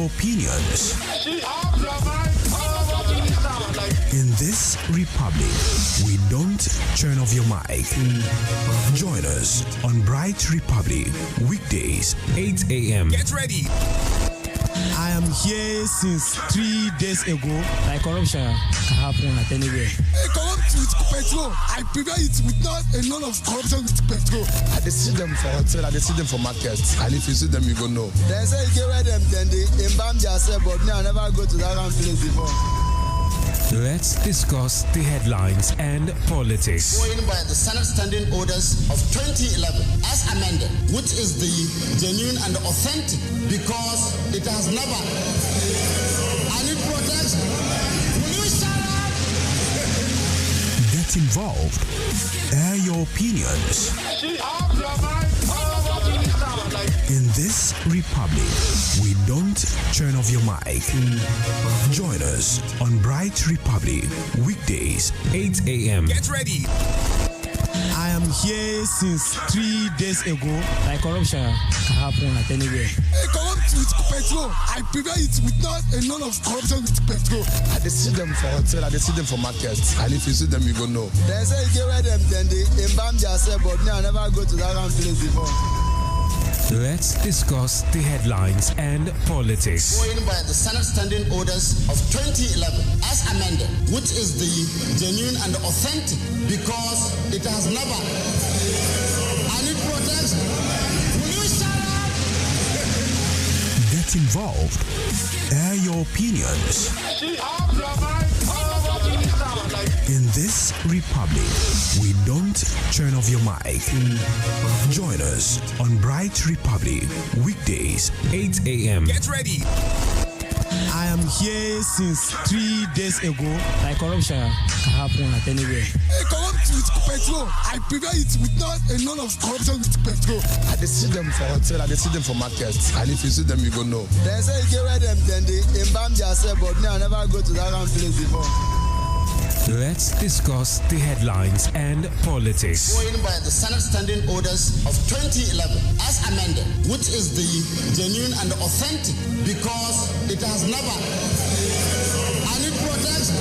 your opinions. In this republic, we don't turn off your mic. Join us on Bright Republic, weekdays, 8 a.m. Get ready. I am here since 3 days ago. Like corruption can happen at anywhere. Corrupt with petrol. I prevent it with not a lot of corruption with petrol. I see them for hotel, I see them for market. And if you see them, you go know. They say you get them, then they embalm themselves, but me, I never go to that place before. Let's discuss the headlines and politics. Going by the Senate Standing Orders of 2011 as amended, which is the genuine and authentic because it has never. I need protection. Will you shut up? Get involved. Air your opinions. In this republic, we don't turn off your mic. Join us on Bright Republic, weekdays, 8 a.m. Get ready. I am here since 3 days ago. Like corruption can happen at anywhere. Corrupt with petrol. I prevent it with not a lot of corruption with petrol. I see them for hotel, I see them for market. And if you see them, you go know. They say you get them, then they embalm themselves, but me, I never go to that place before. Let's discuss the headlines and politics. Going by the Senate Standing Orders of 2011 as amended, which is the genuine and authentic because it has never. I need protection. Will you shut up? Get involved. Air your opinions. In this republic, we don't turn off your mic. Join us on Bright Republic, weekdays, 8 a.m. Get ready. I am here since 3 days ago. Like corruption can happen at anywhere. Corrupt with petrol. I prevent it with not a lot of corruption with petrol. I see them for hotel, I see them for market. And if you see them, you go know. They say you get them, then they embalm themselves, but me, I never go to that place before. Let's discuss the headlines and politics. Going by the Senate Standing Orders of 2011 as amended, which is the genuine and authentic because it has never. I need protection.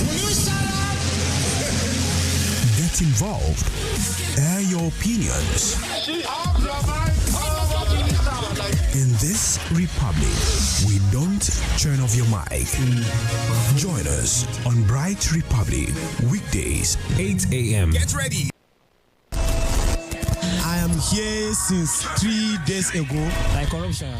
Will you shut up? Get involved. Air your opinions. In this republic, we don't turn off your mic. Join us on Bright Republic, weekdays, 8 a.m. Get ready. I am here since 3 days ago. Like corruption.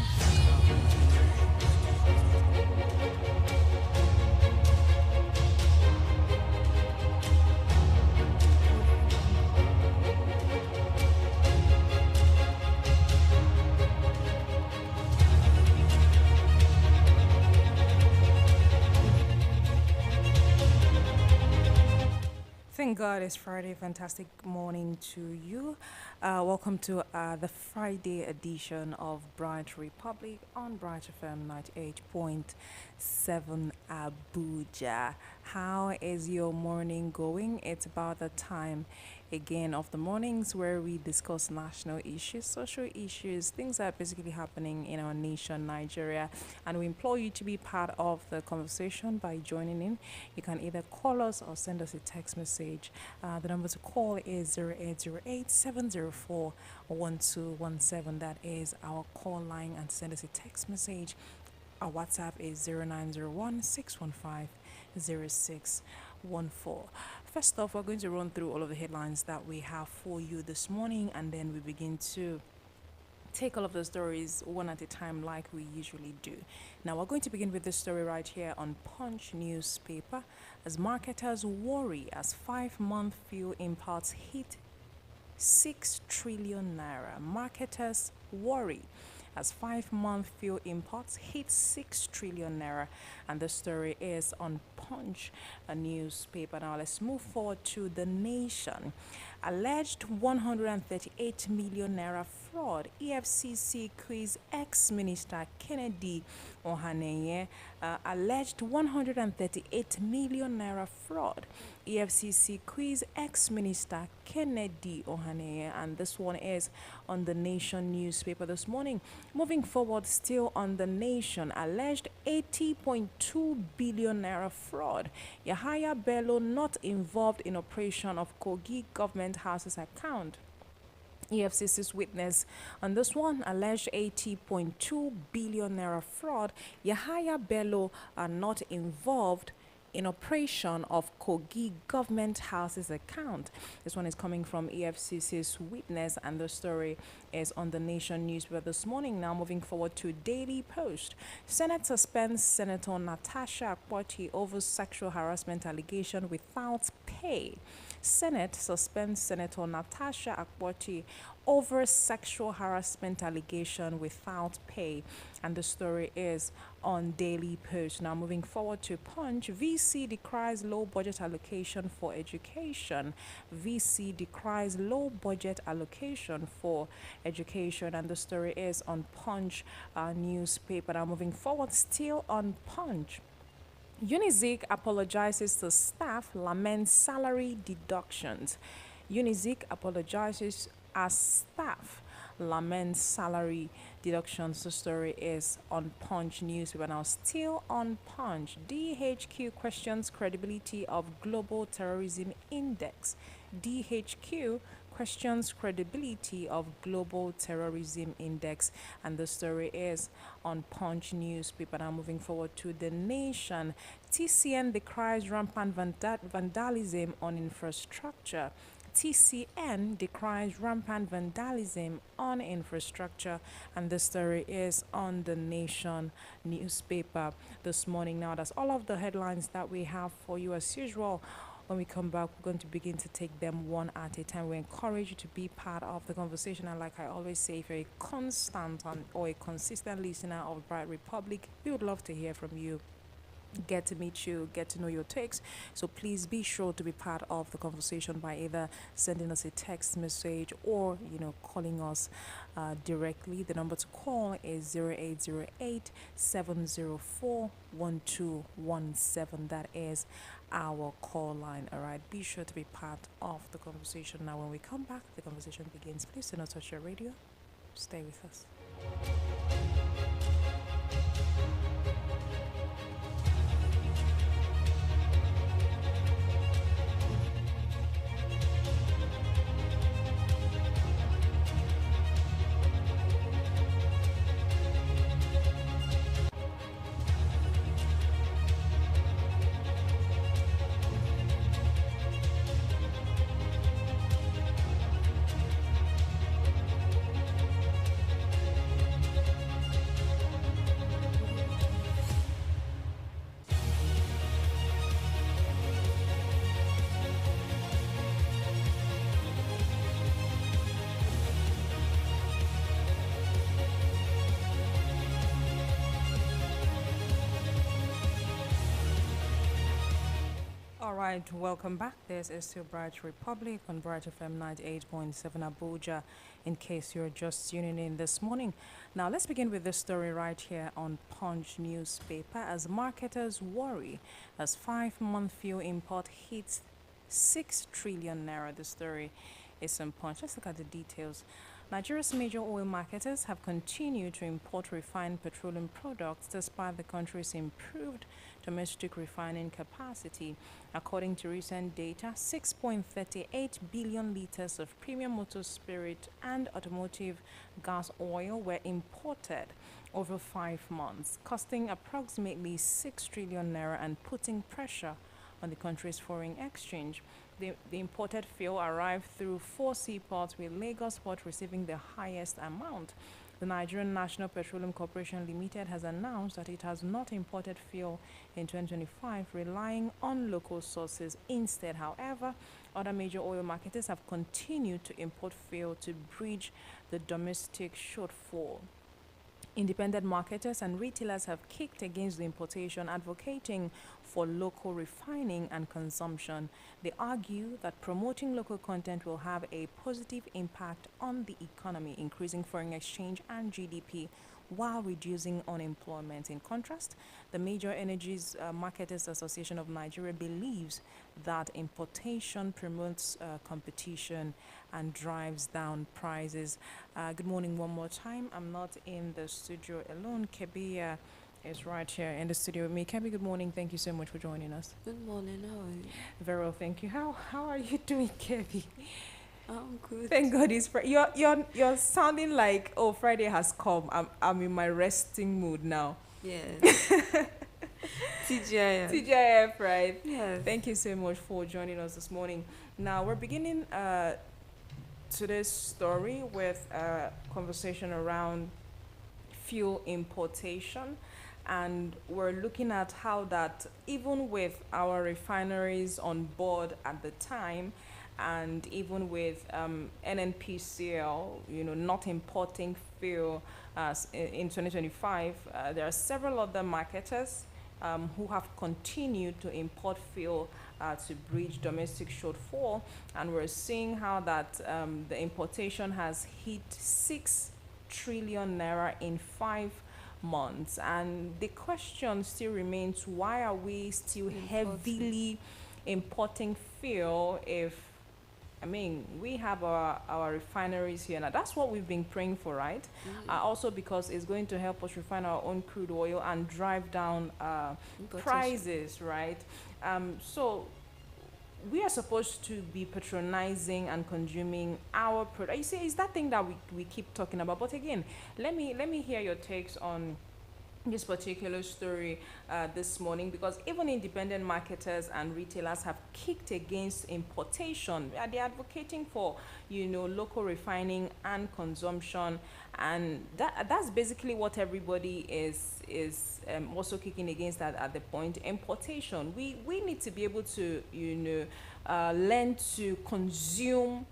Thank God it's Friday. Fantastic morning to you. Welcome to the Friday edition of Bright Republic on Bright FM 98.7 Abuja. How is your morning going? It's about the time again of the mornings where we discuss national issues, social issues, things that are basically happening in our nation, Nigeria. And we implore you to be part of the conversation by joining in. You can either call us or send us a text message. The number to call is 0808-704-1217. That is our call line, and send us a text message. Our WhatsApp is 0901-615-0614. First off, we're going to run through all of the headlines that we have for you this morning, and then we begin to take all of the stories one at a time like we usually do. Now, we're going to begin with this story right here on Punch newspaper, as marketers worry as 5-month fuel imports hit 6 trillion naira. Marketers worry as 5-month fuel imports hit 6 trillion naira, and the story is on Punch, a newspaper. Now let's move forward to The Nation. alleged 138 million naira fraud. EFCC quiz ex-minister Kennedy Ohaneye. Alleged 138 million naira fraud. EFCC quiz ex-minister Kennedy Ohaneye, and this one is on the Nation newspaper this morning. Moving forward, still on the Nation, alleged 80.2 billion naira fraud. Yahaya Bello not involved in operation of Kogi government house's account. EFCC's witness on this one, alleged 80.2 billion naira fraud. Yahaya Bello are not involved in operation of Kogi government house's account. This one is coming from EFCC's witness, and the story is on the Nation newspaper this morning. Now moving forward to Daily Post. Senate suspends Senator Natasha Akpoti over sexual harassment allegation without pay. Senate suspends Senator Natasha Akpoti over sexual harassment allegation without pay, and the story is on Daily Post. Now moving forward to Punch. VC decries low budget allocation for education. VC decries low budget allocation for education, and the story is on Punch newspaper. Now moving forward, still on Punch. Unizik apologizes to staff, laments salary deductions. Unizik apologizes as staff laments salary deductions. The story is on Punch News. We're now still on Punch. DHQ questions credibility of Global Terrorism Index. DHQ questions credibility of Global Terrorism Index, and the story is on Punch newspaper. Now moving forward to The Nation. TCN decries rampant vandalism on infrastructure. TCN decries rampant vandalism on infrastructure, and the story is on The Nation newspaper this morning. Now that's all of the headlines that we have for you. As usual, when we come back, we're going to begin to take them one at a time. We encourage you to be part of the conversation, and like I always say, if you're a constant or a consistent listener of Bright Republic, we would love to hear from you, get to meet you, get to know your takes. So please be sure to be part of the conversation by either sending us a text message or calling us directly. The number to call is 0808 704 1217. That is our call line. All right, be sure to be part of the conversation. Now when we come back, the conversation begins. Please do not touch your radio. Stay with us. All right, welcome back. This is still Bright Republic on Bright FM 98.7 Abuja, in case you're just tuning in this morning. Now, let's begin with this story right here on Punch newspaper. As marketers worry as 5-month fuel import hits 6 trillion naira. The story is on Punch. Let's look at the details. Nigeria's major oil marketers have continued to import refined petroleum products despite the country's improved domestic refining capacity. According to recent data, 6.38 billion liters of premium motor spirit and automotive gas oil were imported over 5 months, costing approximately 6 trillion naira and putting pressure on the country's foreign exchange. The imported fuel arrived through 4 seaports, with Lagos port receiving the highest amount. The Nigerian National Petroleum Corporation Limited has announced that it has not imported fuel in 2025, relying on local sources instead. However, other major oil marketers have continued to import fuel to bridge the domestic shortfall. Independent marketers and retailers have kicked against the importation, advocating for local refining and consumption. They argue that promoting local content will have a positive impact on the economy, increasing foreign exchange and GDP while reducing unemployment. In contrast, the Major Energies Marketers Association of Nigeria believes that importation promotes competition and drives down prices. Good morning one more time. I'm not in the studio alone. Kebi is right here in the studio with me. Kebi, good morning. Thank you so much for joining us. Good morning, how are you? Very well, thank you. How are you doing, Kebi? I'm good. Thank God it's Friday. You're sounding like, oh, Friday has come. I'm in my resting mood now. Yes. TGIF. TGIF, right? Yes. Thank you so much for joining us this morning. Now we're beginning today's story with a conversation around fuel importation, and we're looking at how that, even with our refineries on board at the time, and even with NNPCL, not importing fuel in 2025, there are several other marketers who have continued to import fuel to bridge domestic shortfall, and we're seeing how that the importation has hit 6 trillion naira in 5 months. And the question still remains, why are we still heavily importing fuel if, we have our refineries here. Now, that's what we've been praying for, right? Also because it's going to help us refine our own crude oil and drive down prices, right? So we are supposed to be patronizing and consuming our product. You see, it's that thing that we keep talking about. But again, let me hear your takes on this particular story this morning, because even independent marketers and retailers have kicked against importation. They're advocating for local refining and consumption, and that's basically what everybody is also kicking against at the point. Importation, we need to be able to learn to consume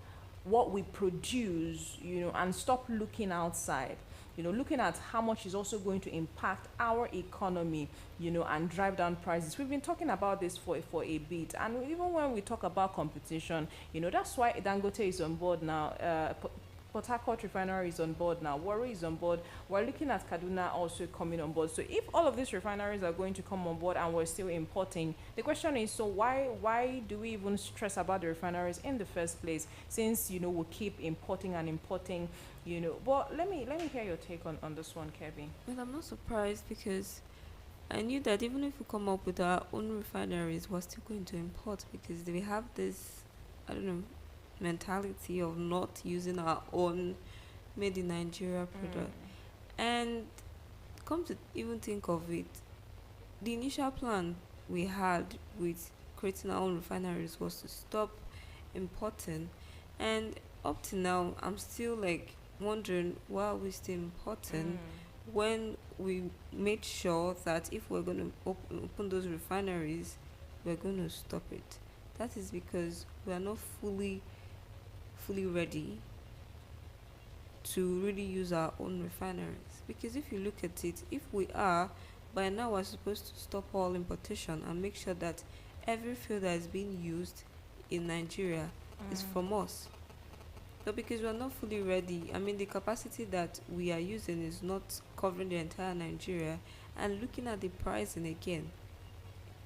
what we produce, and stop looking outside. Looking at how much is also going to impact our economy, and drive down prices. We've been talking about this for a bit, and even when we talk about competition, that's why Dangote is on board now. Port Harcourt Refinery is on board now. Warri is on board. We're looking at Kaduna also coming on board. So if all of these refineries are going to come on board and we're still importing, the question is, so why do we even stress about the refineries in the first place? Since we keep importing and importing, But let me hear your take on this one, Kevin. Well, I'm not surprised, because I knew that even if we come up with our own refineries, we're still going to import, because we have this, mentality of not using our own made in Nigeria product. And come to even think of it, the initial plan we had with creating our own refineries was to stop importing, and up to now I'm still wondering, why are we still importing when we made sure that if we're going to open those refineries, we're going to stop it? That is because we are not fully ready to really use our own refineries. Because if you look at it, if we are, by now we're supposed to stop all importation and make sure that every fuel that is being used in Nigeria is from us. But because we're not fully ready, the capacity that we are using is not covering the entire Nigeria. And looking at the pricing again,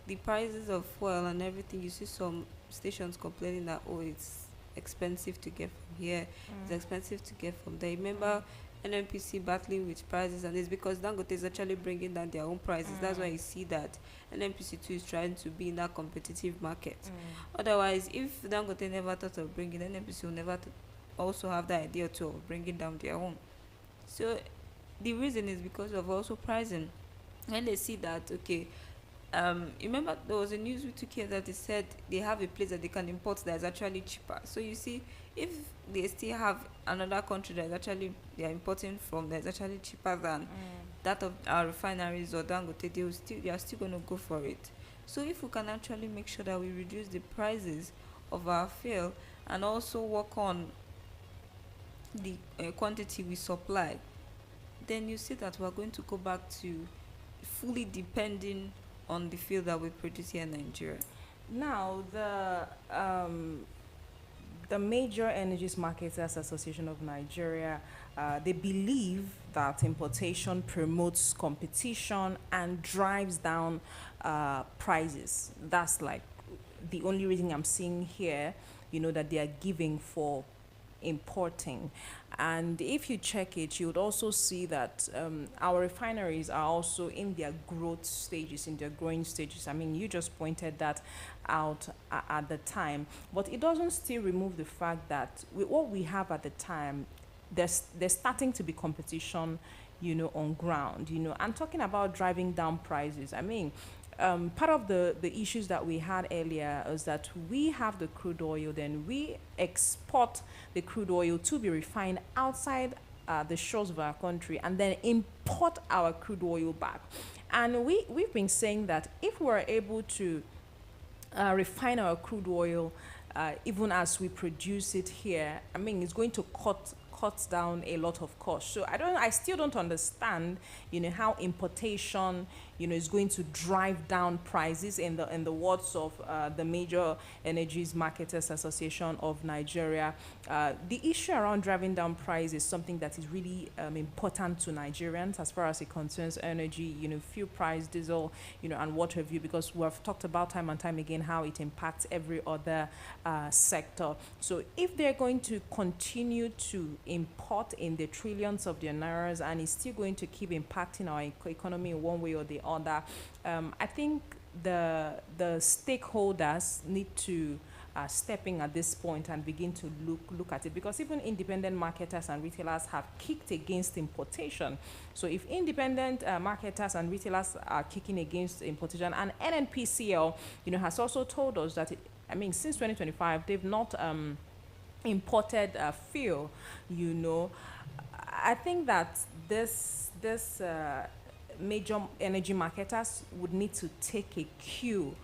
the prices of fuel and everything, you see some stations complaining that, it's expensive to get from here, it's expensive to get from there. Remember NNPC battling with prices, and it's because Dangote is actually bringing down their own prices. That's why you see that NNPC too is trying to be in that competitive market. Otherwise, if Dangote never thought of bringing, NNPC will never also have the idea too of bringing down their own. So the reason is because of also pricing. When they see that, remember there was a news we took here that they said they have a place that they can import that is actually cheaper. So you see, if they still have another country that is actually they are importing from that is actually cheaper than that of our refineries or Dangote, they are still going to go for it. So if we can actually make sure that we reduce the prices of our fuel and also work on the quantity we supply, then you see that we're going to go back to fully depending on the fuel that we produce here in Nigeria. Now, the Major Energies Marketers Association of Nigeria, they believe that importation promotes competition and drives down prices. That's like the only reason I'm seeing here, that they are giving for importing. And if you check it, you would also see that our refineries are also in their growth stages, in their growing stages. I mean, you just pointed that out at the time, but it doesn't still remove the fact that with what we have at the time, there's starting to be competition, on ground, and talking about driving down prices. I mean, part of the issues that we had earlier is that we have the crude oil, then we export the crude oil to be refined outside the shores of our country and then import our crude oil back. And we've been saying that if we're able to refine our crude oil even as we produce it here, I mean, it's going to cut down a lot of costs. So I still don't understand, how importation, is going to drive down prices in the words of the Major Energies Marketers Association of Nigeria. The issue around driving down price is something that is really important to Nigerians as far as it concerns energy, fuel price, diesel, and what have you, because we have talked about time and time again how it impacts every other sector. So if they're going to continue to import in the trillions of their nairas and it's still going to keep impacting our economy in one way or the other, I think the stakeholders need to step in at this point and begin to look at it, because even independent marketers and retailers have kicked against importation. So if independent marketers and retailers are kicking against importation, and NNPCL, has also told us that since 2025 they've not imported fuel, I think that this major energy marketers would need to take a cue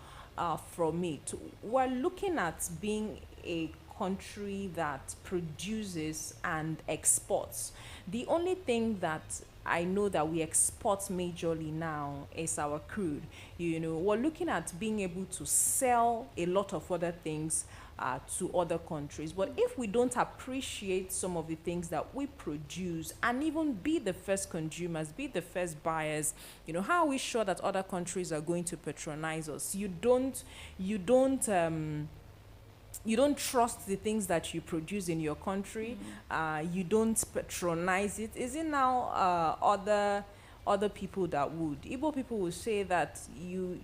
from it. We're looking at being a country that produces and exports. The only thing that I know that we export majorly now is our crude. We're looking at being able to sell a lot of other things to other countries. But if we don't appreciate some of the things that we produce and even be the first consumers, be the first buyers, how are we sure that other countries are going to patronize us? You don't trust the things that you produce in your country. You don't patronize it. Is it now other people that would? Igbo people will say that you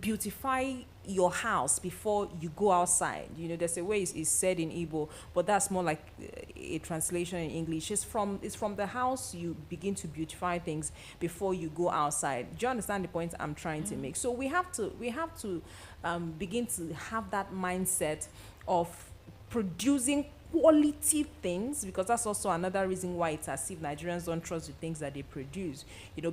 beautify your house before you go outside. There's a way it's said in Igbo, but that's more like a translation in English. It's from the house you begin to beautify things before you go outside. Do you understand the point I'm trying to make? So we have to begin to have that mindset of producing quality things, because that's also another reason why it's as if Nigerians don't trust the things that they produce.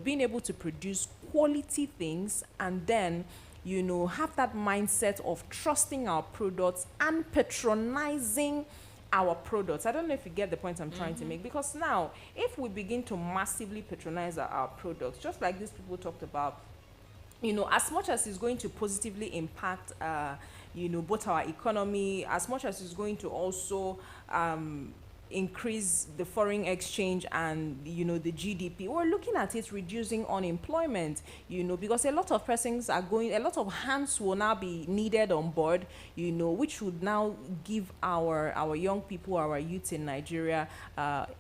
Being able to produce quality things and then have that mindset of trusting our products and patronizing our products. I don't know if you get the point I'm trying to make, because now if we begin to massively patronize our products, just like these people talked about, as much as it's going to positively impact both our economy, as much as it's going to also increase the foreign exchange and the GDP, we're looking at it reducing unemployment, because a lot of hands will now be needed on board, which would now give our young people, our youth in Nigeria,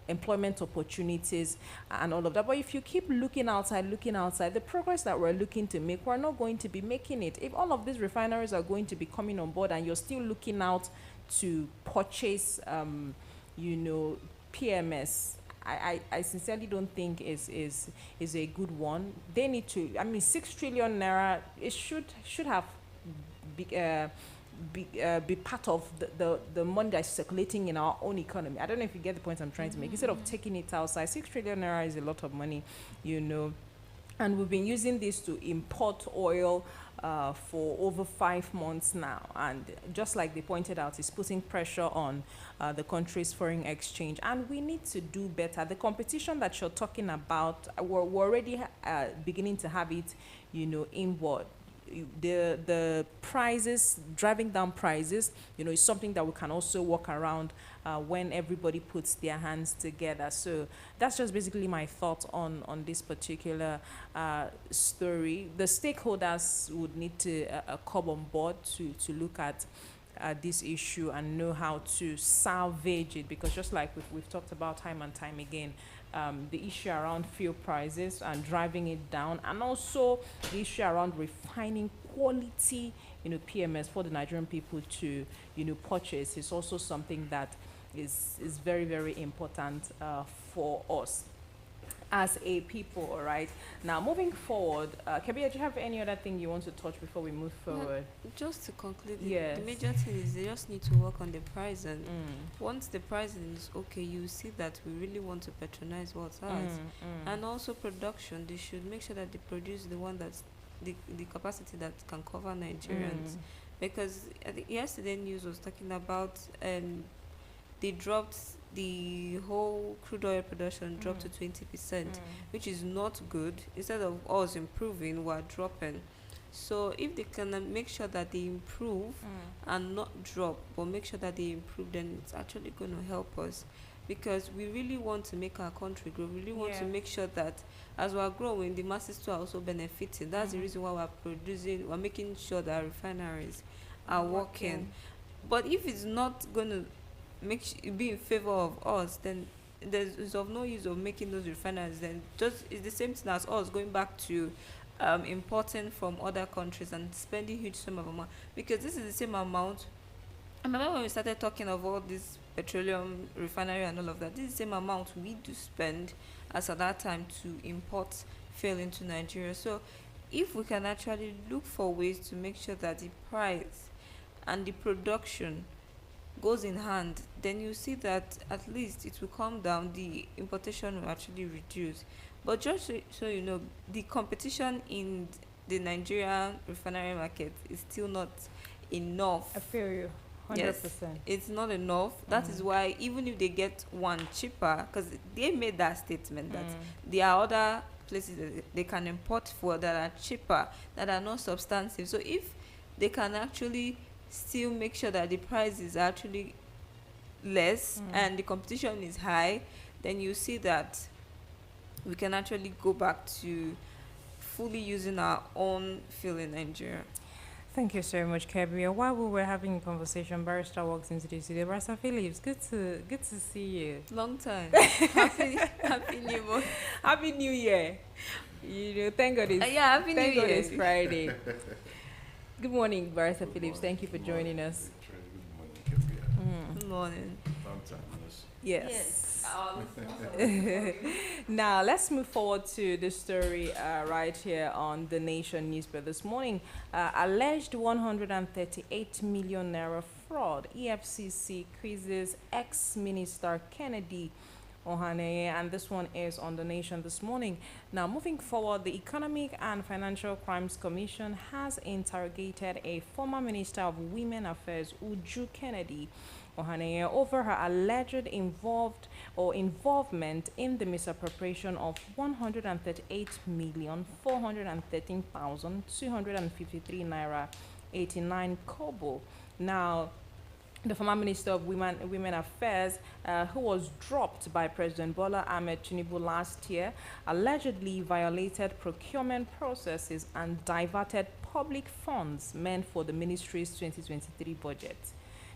employment opportunities and all of that. But if you keep looking outside, the progress that we're looking to make, we're not going to be making it. If all of these refineries are going to be coming on board and you're still looking out to purchase PMS, I sincerely don't think is a good one. They need to, 6 trillion naira, it should have be part of the money that's circulating in our own economy. I don't know if you get the point I'm trying to make. Instead of taking it outside, 6 trillion naira is a lot of money, And we've been using this to import oil for over 5 months now. And just like they pointed out, it's putting pressure on the country's foreign exchange. And we need to do better. The competition that you're talking about, we're already beginning to have it, inward. The prices, driving down prices, is something that we can also work around when everybody puts their hands together. So that's just basically my thought on this particular story. The stakeholders would need to come on board to look at this issue and know how to salvage it, because just like we've talked about time and time again, the issue around fuel prices and driving it down, and also the issue around refining quality, PMS for the Nigerian people to, purchase is also something that is very, very important for us as a people. All right. Now, moving forward, Kabia, do you have any other thing you want to touch before we move forward? Just to conclude, Yes. the major thing is they just need to work on the pricing. Once the pricing is okay, you see that we really want to patronize what's ours. And also production, they should make sure that they produce the one that's the capacity that can cover Nigerians. Because I think yesterday news was talking about they dropped the whole crude oil production dropped to 20%, which is not good. Instead of us improving, we're dropping. So if they can make sure that they improve and not drop, but make sure that they improve, then it's actually going to help us, because we really want to make our country grow. We really want to make sure that as we're growing, the masses too are also benefiting. That's the reason why we're making sure that our refineries are working. But if it's not going to be in favor of us, then there's of no use of making those refineries. Then just it's the same thing as us going back to importing from other countries and spending huge sum of money, because this is the same amount. I remember when we started talking of all this petroleum refinery and all of that, this is the same amount we do spend as at that time to import fuel into Nigeria. So if we can actually look for ways to make sure that the price and the production goes in hand, then you see that at least it will come down, the importation will actually reduce. But just so you know, the competition in the Nigerian refinery market is still not enough. I feel you. 100%. Yes, it's not enough. That is why even if they get one cheaper, because they made that statement that there are other places that they can import for that are cheaper, that are not substantive. So if they can actually still make sure that the price is actually less and the competition is high, then you see that we can actually go back to fully using our own fuel in Nigeria. Thank you so much, Kabia. While we were having a conversation, Barrister walks into the studio. Barrister Phillips, good to see you. Long time. happy New Year. Happy New Year. Thank God it's Happy New thank God Year. it's Friday. Good morning, Barrister Phillips. Thank you for joining us. Good morning. Yes. Now let's move forward to the story right here on the Nation newspaper this morning. Alleged 138 million naira fraud. EFCC quizzes ex-minister Kennedy Ohaneye, and this one is on the Nation this morning. Now, moving forward, the Economic and Financial Crimes Commission has interrogated a former Minister of Women Affairs, Uju Kennedy Ohaneye, over her alleged involvement in the misappropriation of 138,413,253 naira 89 kobo. Now, the former Minister of Women Affairs, who was dropped by President Bola Ahmed Tinubu last year, allegedly violated procurement processes and diverted public funds meant for the ministry's 2023 budget.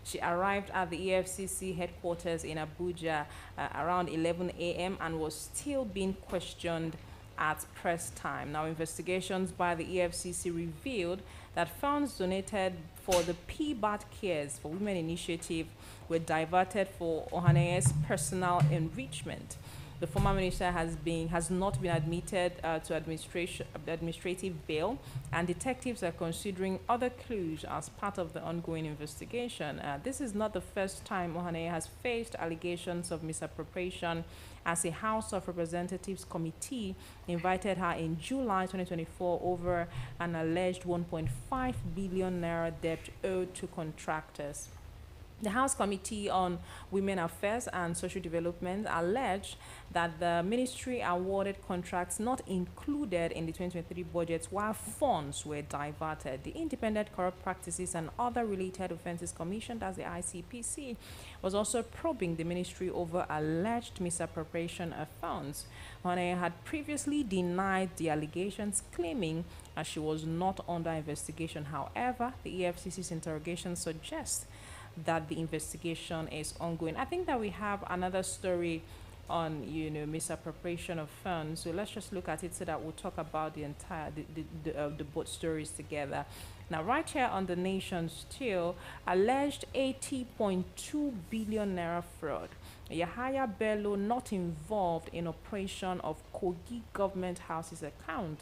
She arrived at the EFCC headquarters in Abuja around 11 a.m. and was still being questioned at press time. Now, investigations by the EFCC revealed that funds donated for the PBAT Cares for Women initiative were diverted for Ohaneye's personal enrichment. The former minister has not been admitted to administrative bail, and detectives are considering other clues as part of the ongoing investigation. This is not the first time Ohaneye has faced allegations of misappropriation, as a House of Representatives committee invited her in July 2024 over an alleged 1.5 billion naira debt owed to contractors. The House Committee on Women Affairs and Social Development alleged that the ministry awarded contracts not included in the 2023 budget while funds were diverted. The Independent Corrupt Practices and Other Related Offences Commission, that's the ICPC, was also probing the ministry over alleged misappropriation of funds. Ohaneye had previously denied the allegations, claiming that she was not under investigation. However, the EFCC's interrogation suggests that the investigation is ongoing. I think that we have another story on misappropriation of funds, so let's just look at it so that we'll talk about the entire the both stories together. Now, right here on The Nation still, alleged 80.2 billion naira fraud. Yahaya Bello not involved in operation of Kogi government houses account.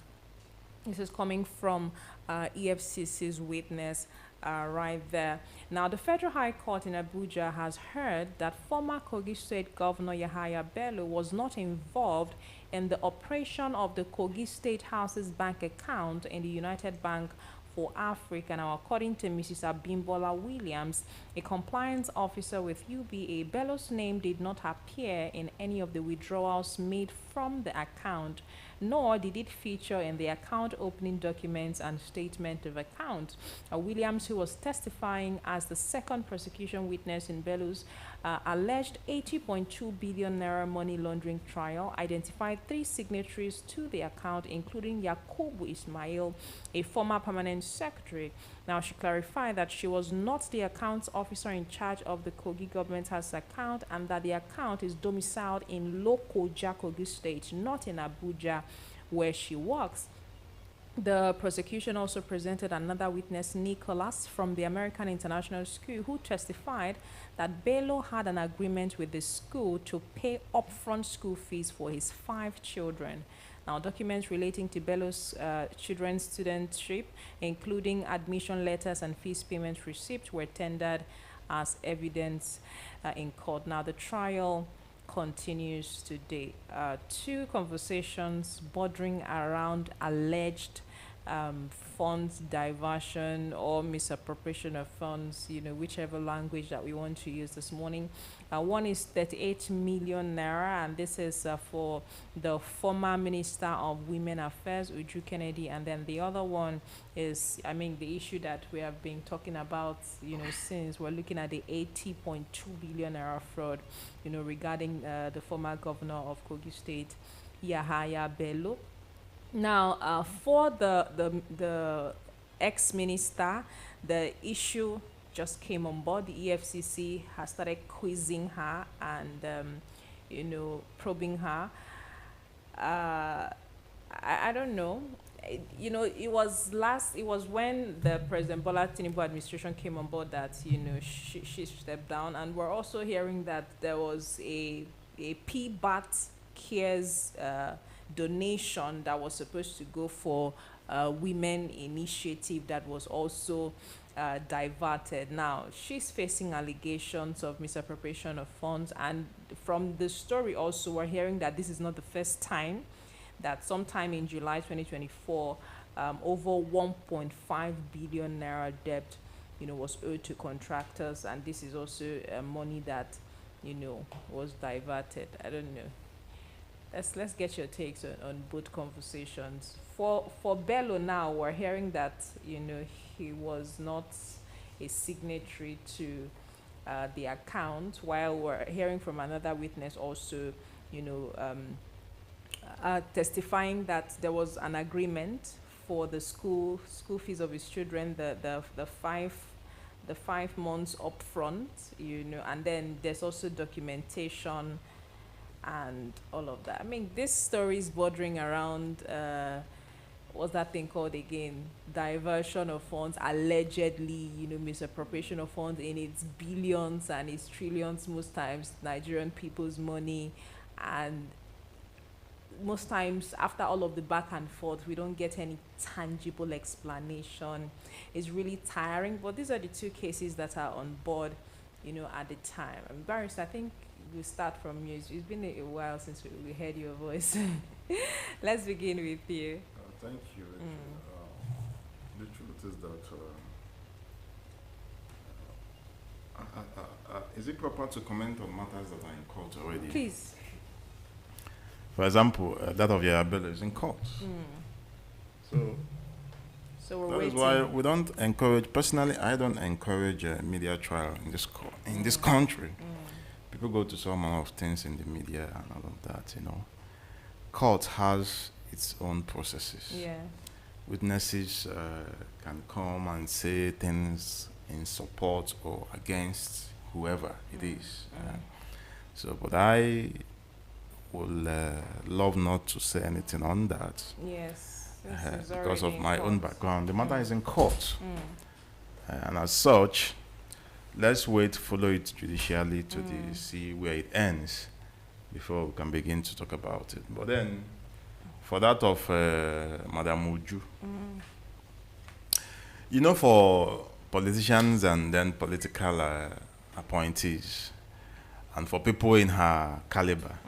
This is coming from EFCC's witness right there. Now, the Federal High Court in Abuja has heard that former Kogi State Governor Yahaya Bello was not involved in the operation of the Kogi State Houses Bank account in the United Bank for Africa. Now, according to Mrs. Abimbola Williams, a compliance officer with UBA, Bello's name did not appear in any of the withdrawals made from the account, nor did it feature in the account opening documents and statement of account. Williams, who was testifying as the second prosecution witness in Bello's alleged 80.2 billion naira money laundering trial, identified 3 signatories to the account, including Yakubu Ismail, a former permanent secretary. Now, she clarified that she was not the accounts officer in charge of the Kogi government house account, and that the account is domiciled in Lokoja, Kogi State, not in Abuja, where she works. The prosecution also presented another witness, Nicholas, from the American International School, who testified that Bello had an agreement with the school to pay upfront school fees for his 5 children. Now, documents relating to Bello's children's studentship, including admission letters and fees payment receipts, were tendered as evidence in court. Now, the trial continues today. 2 conversations bordering around alleged funds diversion or misappropriation of funds, whichever language that we want to use this morning. One is 38 million naira, and this is for the former Minister of Women Affairs, Uju Kennedy, and then the other one is, the issue that we have been talking about, since we're looking at the 80.2 billion naira fraud, regarding the former governor of Kogi State, Yahaya Bello. Now, for the ex-minister, the issue just came on board. The EFCC has started quizzing her and, probing her. I don't know. It was when the President Bola Tinubu administration came on board that, she stepped down. And we're also hearing that there was a PBAT cares donation that was supposed to go for women initiative that was also diverted. Now, she's facing allegations of misappropriation of funds, and from the story also, we're hearing that this is not the first time, that sometime in July 2024, over 1.5 billion naira debt, was owed to contractors, and this is also money that, was diverted. I don't know. Let's get your takes on both conversations. For Bello now, we're hearing that, he was not a signatory to the account, while we're hearing from another witness also, testifying that there was an agreement for the school fees of his children, the 5 months upfront, and then there's also documentation and all of that. This story is bordering around what's that thing called again? Diversion of funds, allegedly, misappropriation of funds in its billions and its trillions, most times Nigerian people's money. And most times after all of the back and forth, we don't get any tangible explanation. It's really tiring. But these are the two cases that are on board, at the time. And Barrister, I think we'll start from you. It's been a while since we heard your voice. Let's begin with you. Thank you. The truth is that is it proper to comment on matters that are in court already? Please. For example, that of Yabelo is in court. So we're that waiting. is why we don't encourage. Personally, I don't encourage media trial in this country. People go to so many of things in the media and all of that. Court has its own processes. Yeah. Witnesses can come and say things in support or against whoever it is. But I will love not to say anything on that. Yes. Because of my own background. The matter is in court. And as such, let's follow it judicially to see where it ends before we can begin to talk about it. But then, for that of Madam Uju, for politicians and then political appointees, and for people in her caliber,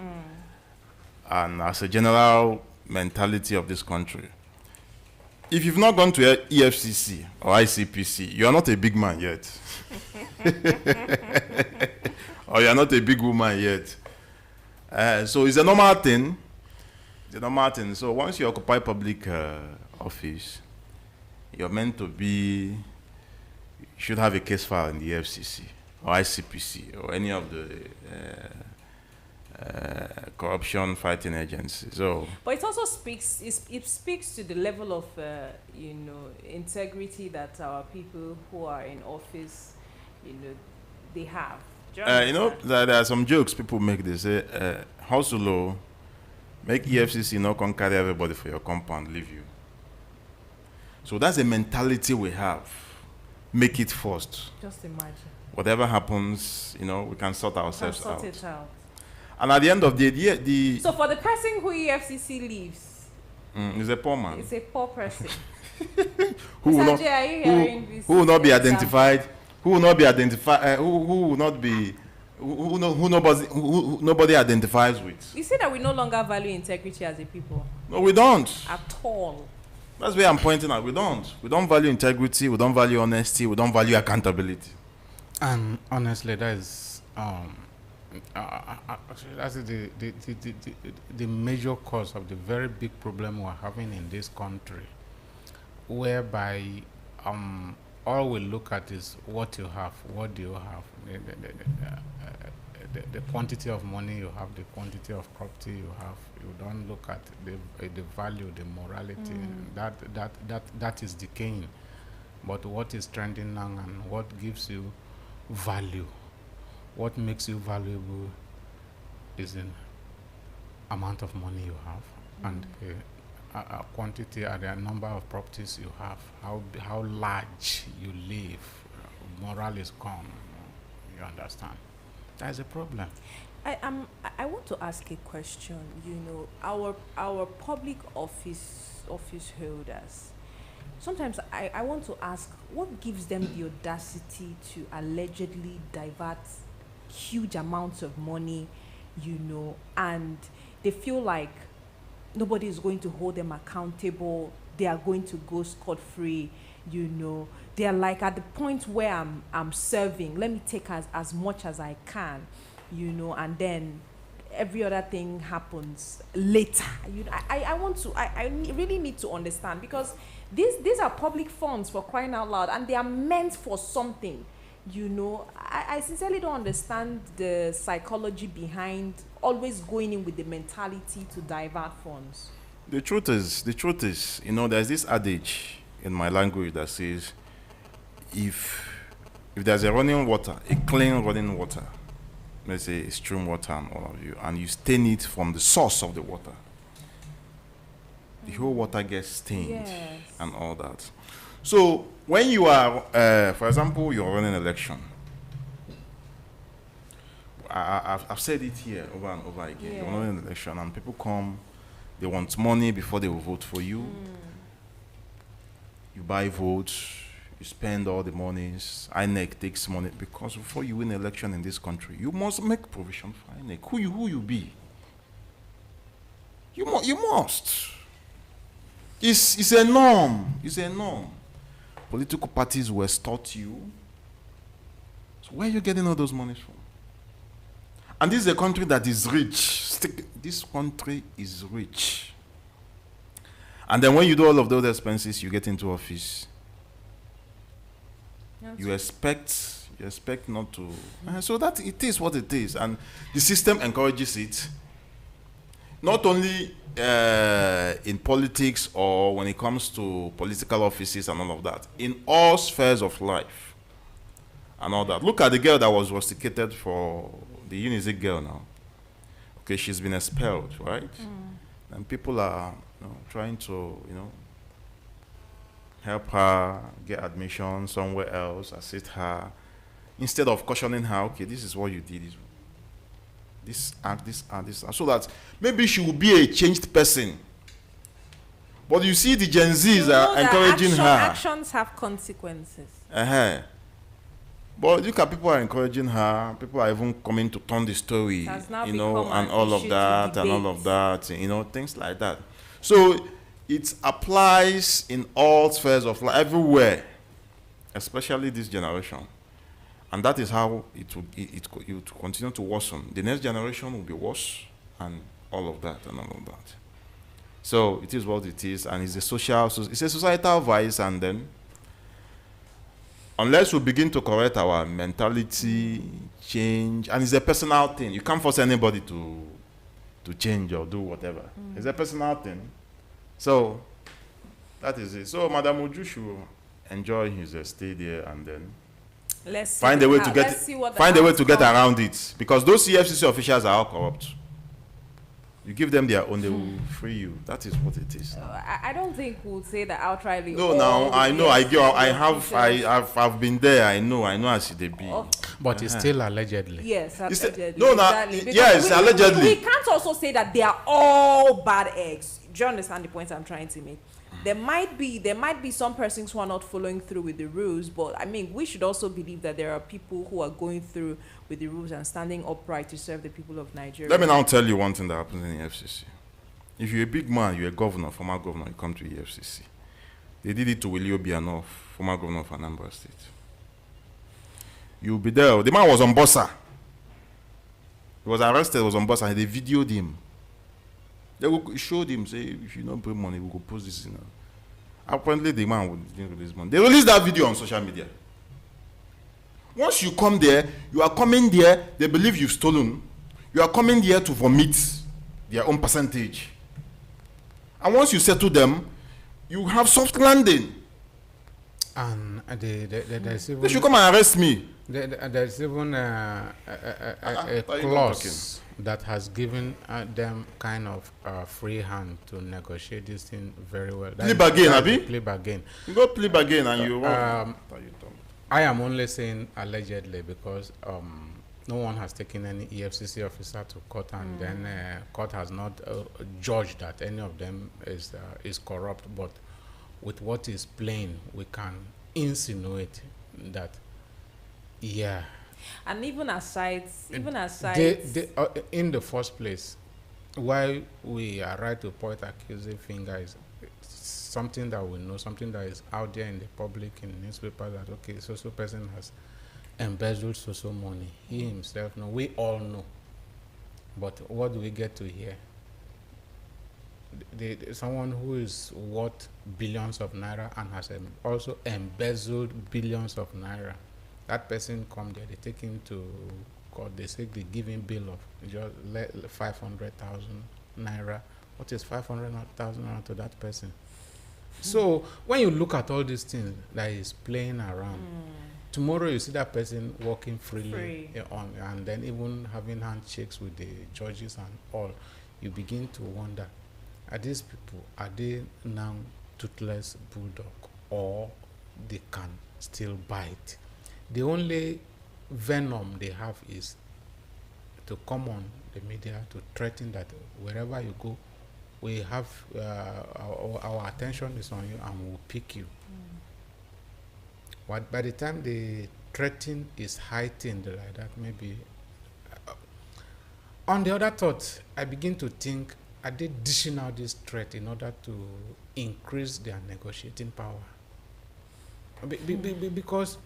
and as a general mentality of this country, if you've not gone to EFCC or ICPC, you are not a big man yet. Or you are not a big woman yet. So it's a normal thing. So once you occupy public office, you're meant to be, you should have a case file in the FCC or ICPC or any of the corruption fighting agencies. So, but it also speaks to the level of integrity that our people who are in office, they have. There are some jokes people make. They say, hustle low, make EFCC not come carry everybody for your compound, leave you. So that's the mentality we have. Make it first. Just imagine. Whatever happens, we can sort ourselves out. It out. And at the end of the day, So for the person who EFCC leaves, is a poor man. It's a poor person. Who will not be identified? Who will not be identified? Who nobody identifies with? You see that we no longer value integrity as a people. No, we don't. At all. That's where I'm pointing at. We don't. We don't value integrity. We don't value honesty. We don't value accountability. And honestly, that is that's the major cause of the very big problem we're having in this country, whereby all we look at is what you have, what do you have, the quantity of money you have, the quantity of property you have. You don't look at the value, the morality. That is decaying. But what is trending now and what gives you value, what makes you valuable, is the amount of money you have and a quantity and the number of properties you have, how large you live. Moral is gone. You understand? That's a problem. I want to ask a question. Our public office holders. Sometimes I want to ask, what gives them the audacity to allegedly divert huge amounts of money, and they feel like nobody is going to hold them accountable. They are going to go scot-free, They are like, at the point where I'm serving, let me take as much as I can, and then every other thing happens later. I really need to understand, because these are public funds, for crying out loud, and they are meant for something. I sincerely don't understand the psychology behind always going in with the mentality to divert funds. The truth is, there's this adage in my language that says, if there's a running water, a clean running water, let's say stream water and all of you, and you stain it from the source of the water, the whole water gets stained and all that. So when you are, for example, you're running an election, I've said it here over and over again. You're running an election and people come They want money before they will vote for you. You buy votes, you spend all the monies. INEC takes money because before you win an election in this country, you must make provision for INEC. Who you be? You must. It's a norm. It's a norm. Political parties will extort you. So where are you getting all those monies from? And this is a country that is rich. This country is rich. And then when you do all of those expenses, you get into office. You expect not to. So that it is what it is. And the system encourages it. Not only in politics or when it comes to political offices and all of that. In all spheres of life and all that. Look at the girl that was rusticated for the Unizik girl now. Okay, she's been expelled, right? And people are trying to, help her get admission somewhere else, assist her, instead of cautioning her, okay, this is what you did, this act, so that maybe she will be a changed person. But you see, the Gen Zs are encouraging her. Actions have consequences. But look at people are encouraging her. People are even coming to turn the story, and all of that, things like that. So it applies in all spheres of life, everywhere, especially this generation. And that is how it will continue to worsen. The next generation will be worse, and all of that. So it is what it is, and it's a societal vice, and then unless we begin to correct our mentality, change, and it's a personal thing. You can't force anybody to change or do whatever. It's a personal thing. So that is it. So Madam Uju should enjoy his stay there, and then find a way to get around it, because those EFCC officials are all corrupt. You give them their own, they will free you. That is what it is. I don't think we'll say that outrightly. No, now I know. I've been there. I know as they be. But it's still allegedly. Yes, allegedly. Yes, allegedly. We can't also say that they are all bad eggs. Do you understand the point I'm trying to make? There might be some persons who are not following through with the rules, but I mean, we should also believe that there are people who are going through with the rules and standing upright to serve the people of Nigeria. Let me now tell you one thing that happens in the FCC. If you're a big man, you're a governor, former governor, you come to the FCC. They did it to Willie Obiano, former governor of Anambra State. You'll be there. The man was on Bossa. He was arrested, was on Bossa, and they videoed him. They showed him, say, if you don't bring money, we will post this in. Apparently, the man didn't release money. They released that video on social media. Once you come there, you are coming there, they believe you've stolen. You are coming there to vomit their own percentage. And once you settle them, you have soft landing. And there's even... They should come and arrest me. There's even a clause that has given them kind of free hand to negotiate this thing very well. Plea bargain, Abi? Plea bargain. You go plea bargain and you want... I am only saying allegedly because no one has taken any EFCC officer to court, and then court has not judged that any of them is corrupt. But with what is plain, we can insinuate that, yeah. And even aside, in the first place, why we are right to point accusing fingers, something that we know, something that is out there in the public, in newspapers, that okay, so person has embezzled so money. He himself know. We all know. But what do we get to hear? Someone who is worth billions of naira and has also embezzled billions of naira. That person come there, they take him to court, they say they give him bill of just 500,000 naira. What is 500,000 naira to that person? So when you look at all these things that is playing around, tomorrow you see that person walking freely on, and then even having handshakes with the judges and all, you begin to wonder, are these people, are they now toothless bulldog, or they can still bite? The only venom they have is to come on the media to threaten that wherever you go, we have our attention is on you and we'll pick you. But by the time the threatening is heightened like that, maybe. On the other thought, I begin to think, are they dishing out this threat in order to increase their negotiating power? Because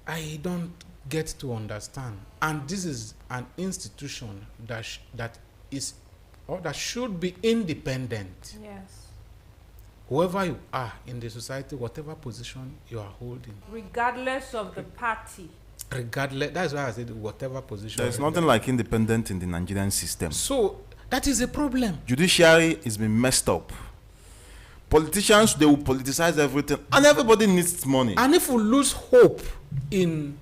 I don't get to understand. And this is an institution that is or that should be independent. Yes. Whoever you are in the society, whatever position you are holding. Regardless of the party. Regardless, that's why I said whatever position. There's nothing like independent in the Nigerian system. So that is a problem. Judiciary is being messed up. Politicians, they will politicize everything, and everybody needs money. And if we lose hope in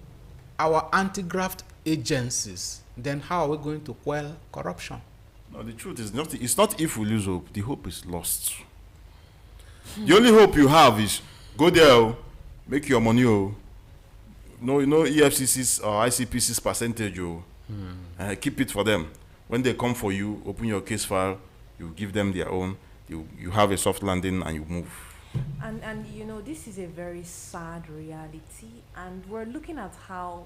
our anti-graft agencies, then how are we going to quell corruption? No, the truth is not. It's not if we lose hope. The hope is lost. The only hope you have is go there, make your money. No, EFCC's or ICPC's percentage. Keep it for them. When they come for you, open your case file. You give them their own. You have a soft landing and you move. And this is a very sad reality, and we're looking at how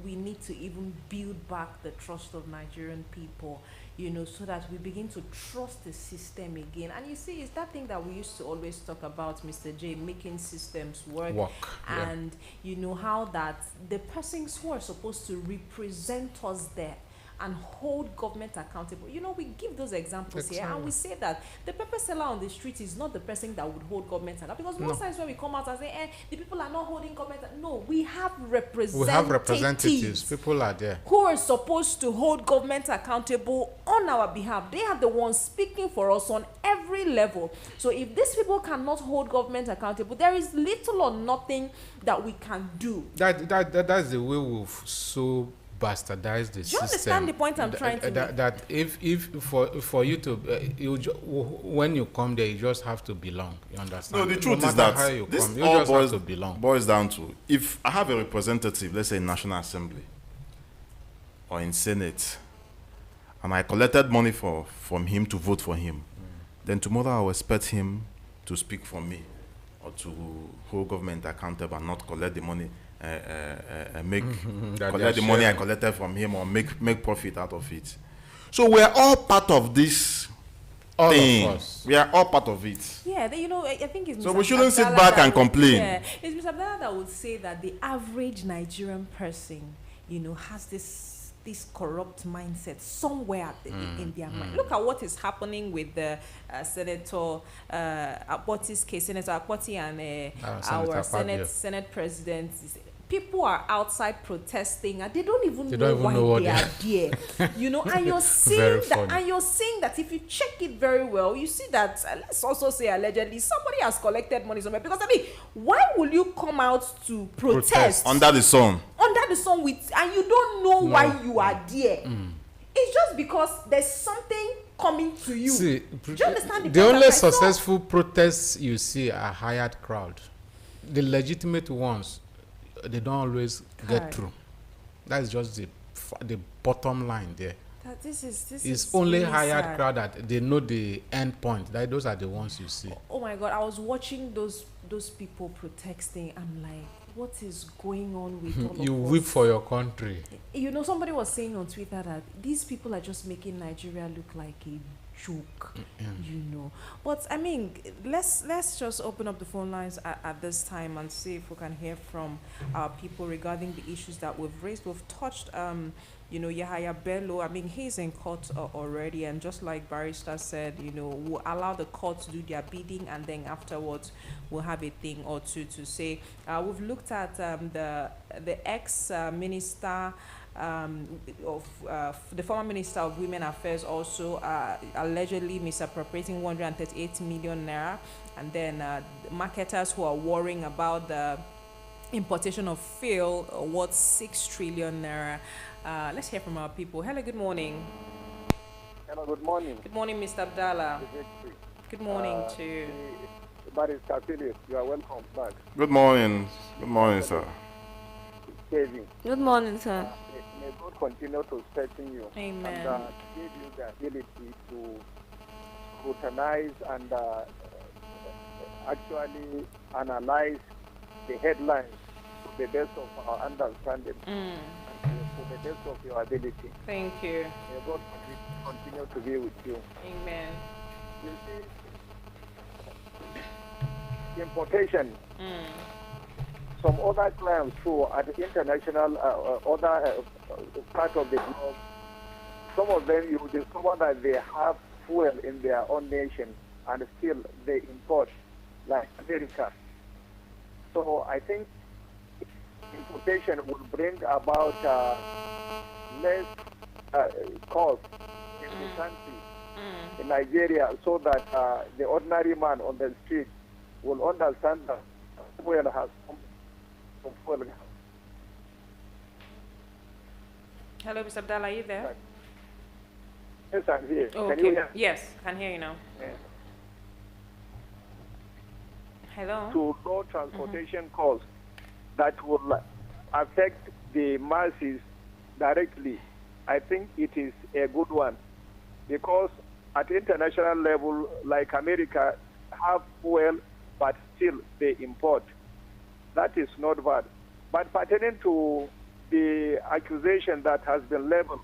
we need to even build back the trust of Nigerian people, so that we begin to trust the system again. And you see, it's that thing that we used to always talk about, Mr. J, making systems work. And how that the persons who are supposed to represent us there and hold government accountable. We give those examples here, and we say that the pepper seller on the street is not the person that would hold government accountable. Because most times when we come out and say, the people are not holding government, no, we have representatives. We have representatives. People are there who are supposed to hold government accountable on our behalf. They are the ones speaking for us on every level. So if these people cannot hold government accountable, there is little or nothing that we can do. That's the way we've so bastardize the system. Do you understand the point I'm trying to make? That if for you to when you come there, you just have to belong. You understand? No, the truth is that this all have to belong. Boils down to, if I have a representative, let's say in National Assembly or in Senate, and I collected money from him to vote for him, then tomorrow I will expect him to speak for me or to hold government accountable and not collect the money. Collect the money I collected from him or make profit out of it. So we are all part of this thing. Of us. We are all part of it. Yeah, I think it's so Mr. we shouldn't Abdallah sit back and complain. Yeah, it's Mr. Abdallah that would say that the average Nigerian person, has this corrupt mindset somewhere in their mind. Look at what is happening with the Senator Akpoti's case, Senator Akpoti and our Senate President. People are outside protesting and they don't even know why they are there. And you're seeing that if you check it very well, you see that let's also say allegedly somebody has collected money somewhere. Because why will you come out to protest under the sun and you don't know why you are there? It's just because there's something coming to you. See, do you understand the only successful protests you see are hired crowd. The legitimate ones, they don't always get through. That's just the bottom line there. This it's is only really hired sad. crowd that they know the end point. Those are the ones you see. Oh my God, I was watching those people protesting. I'm like, what is going on with all you of us? weep for your country. Somebody was saying on Twitter that these people are just making Nigeria look like a joke. But let's just open up the phone lines at this time and see if we can hear from our people regarding the issues that we've raised. We've touched Yahaya Bello. He's in court already, and just like Barrister said, we'll allow the court to do their bidding, and then afterwards we'll have a thing or two to say. We've looked at the ex-minister of the former Minister of Women Affairs, also allegedly misappropriating 138 million naira, and then marketers who are worrying about the importation of fuel worth 6 trillion naira. Let's hear from our people. Hello, good morning. Hello, good morning. Good morning, Mr. Abdallah. Good morning to you. Barrister Philip, you are welcome back. Good morning. Good morning, sir. Kevin. Good morning, sir. May God continue to strengthen you. Amen. And give you the ability to scrutinize and actually analyze the headlines to the best of our understanding and to the best of your ability. Thank you. May God continue to be with you. Amen. You see, importation, some other clients too at the international, other part of the globe, some of them you discover that they have fuel in their own nation and still they import, like America. So I think importation will bring about less cost in the country, in Nigeria, so that the ordinary man on the street will understand that fuel has come from fuel. Hello, Mr. Abdallah, are you there? Yes, I'm here. Oh, Can you okay. hear? Yes, I can hear you now. Yes. Hello? To low transportation costs that will affect the masses directly, I think it is a good one, because at international level, like America, have fuel, but still they import. That is not bad. But pertaining to the accusation that has been leveled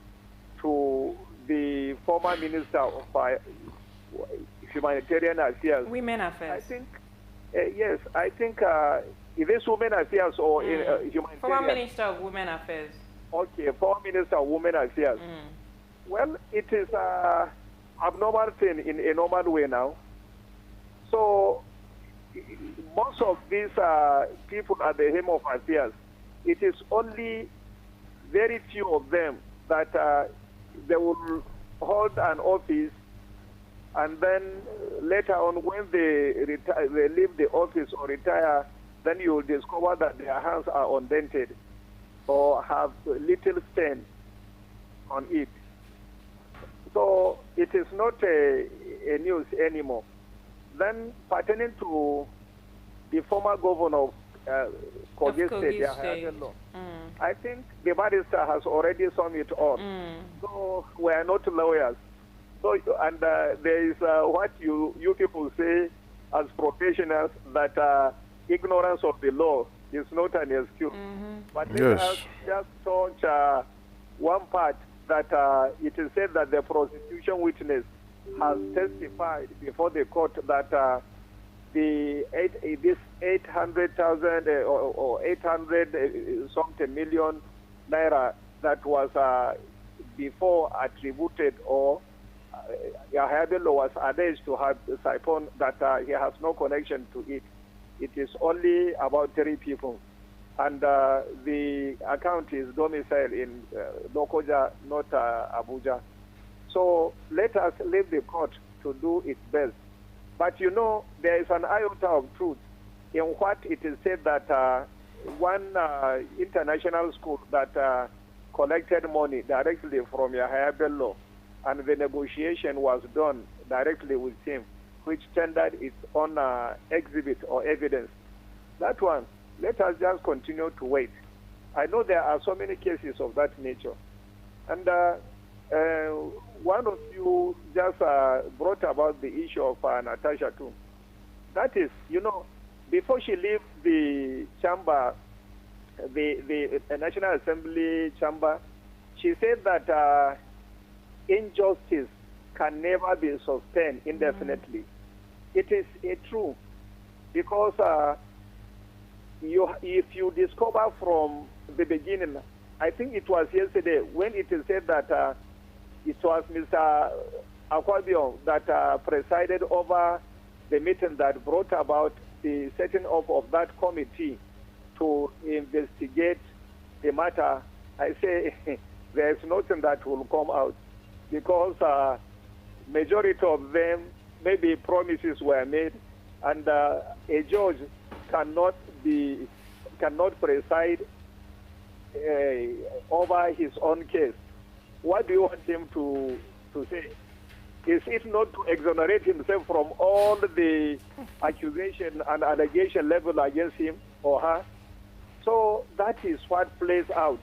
to the former Minister of Humanitarian Affairs. Women Affairs. I think, yes, I think is this Women Affairs or Humanitarian? Former Minister of Women Affairs. Okay, former Minister of Women Affairs. Well, it is an abnormal thing in a normal way now. So most of these people at the helm of affairs, it is only very few of them that they will hold an office, and then later on when they leave the office or retire, then you will discover that their hands are undented or have little stain on it. So it is not a news anymore. Then pertaining to the former governor of Kogi State, Yahaya Bello, I think the barrister has already summed it up. So we are not lawyers. So and there is what you people say as professionals, that ignorance of the law is not an excuse. But let us just touch one part, that it is said that the prosecution witness has testified before the court that this 800,000 or 800 something million naira that was before attributed, or Yahaya Bello was alleged to have siphoned, that he has no connection to it. It is only about 3 people. And the account is domiciled in Lokoja, not Abuja. So let us leave the court to do its best. But you know, there is an iota of truth in what it is said that one international school that collected money directly from Yahaya Bello, and the negotiation was done directly with him, which tendered its own exhibit or evidence. That one, let us just continue to wait. I know there are so many cases of that nature. And one of you just brought about the issue of Natasha too. That is, you know, before she left the chamber, the National Assembly chamber, she said that injustice can never be sustained indefinitely. It is true, because if you discover from the beginning, I think it was yesterday when it is said that it was Mr. Akwabion that presided over the meeting that brought about the setting up of that committee to investigate the matter. I say there is nothing that will come out, because majority of them, maybe promises were made, and a judge cannot preside over his own case. What do you want him to say? Is it not to exonerate himself from all the accusation and allegation leveled against him or her? So that is what plays out.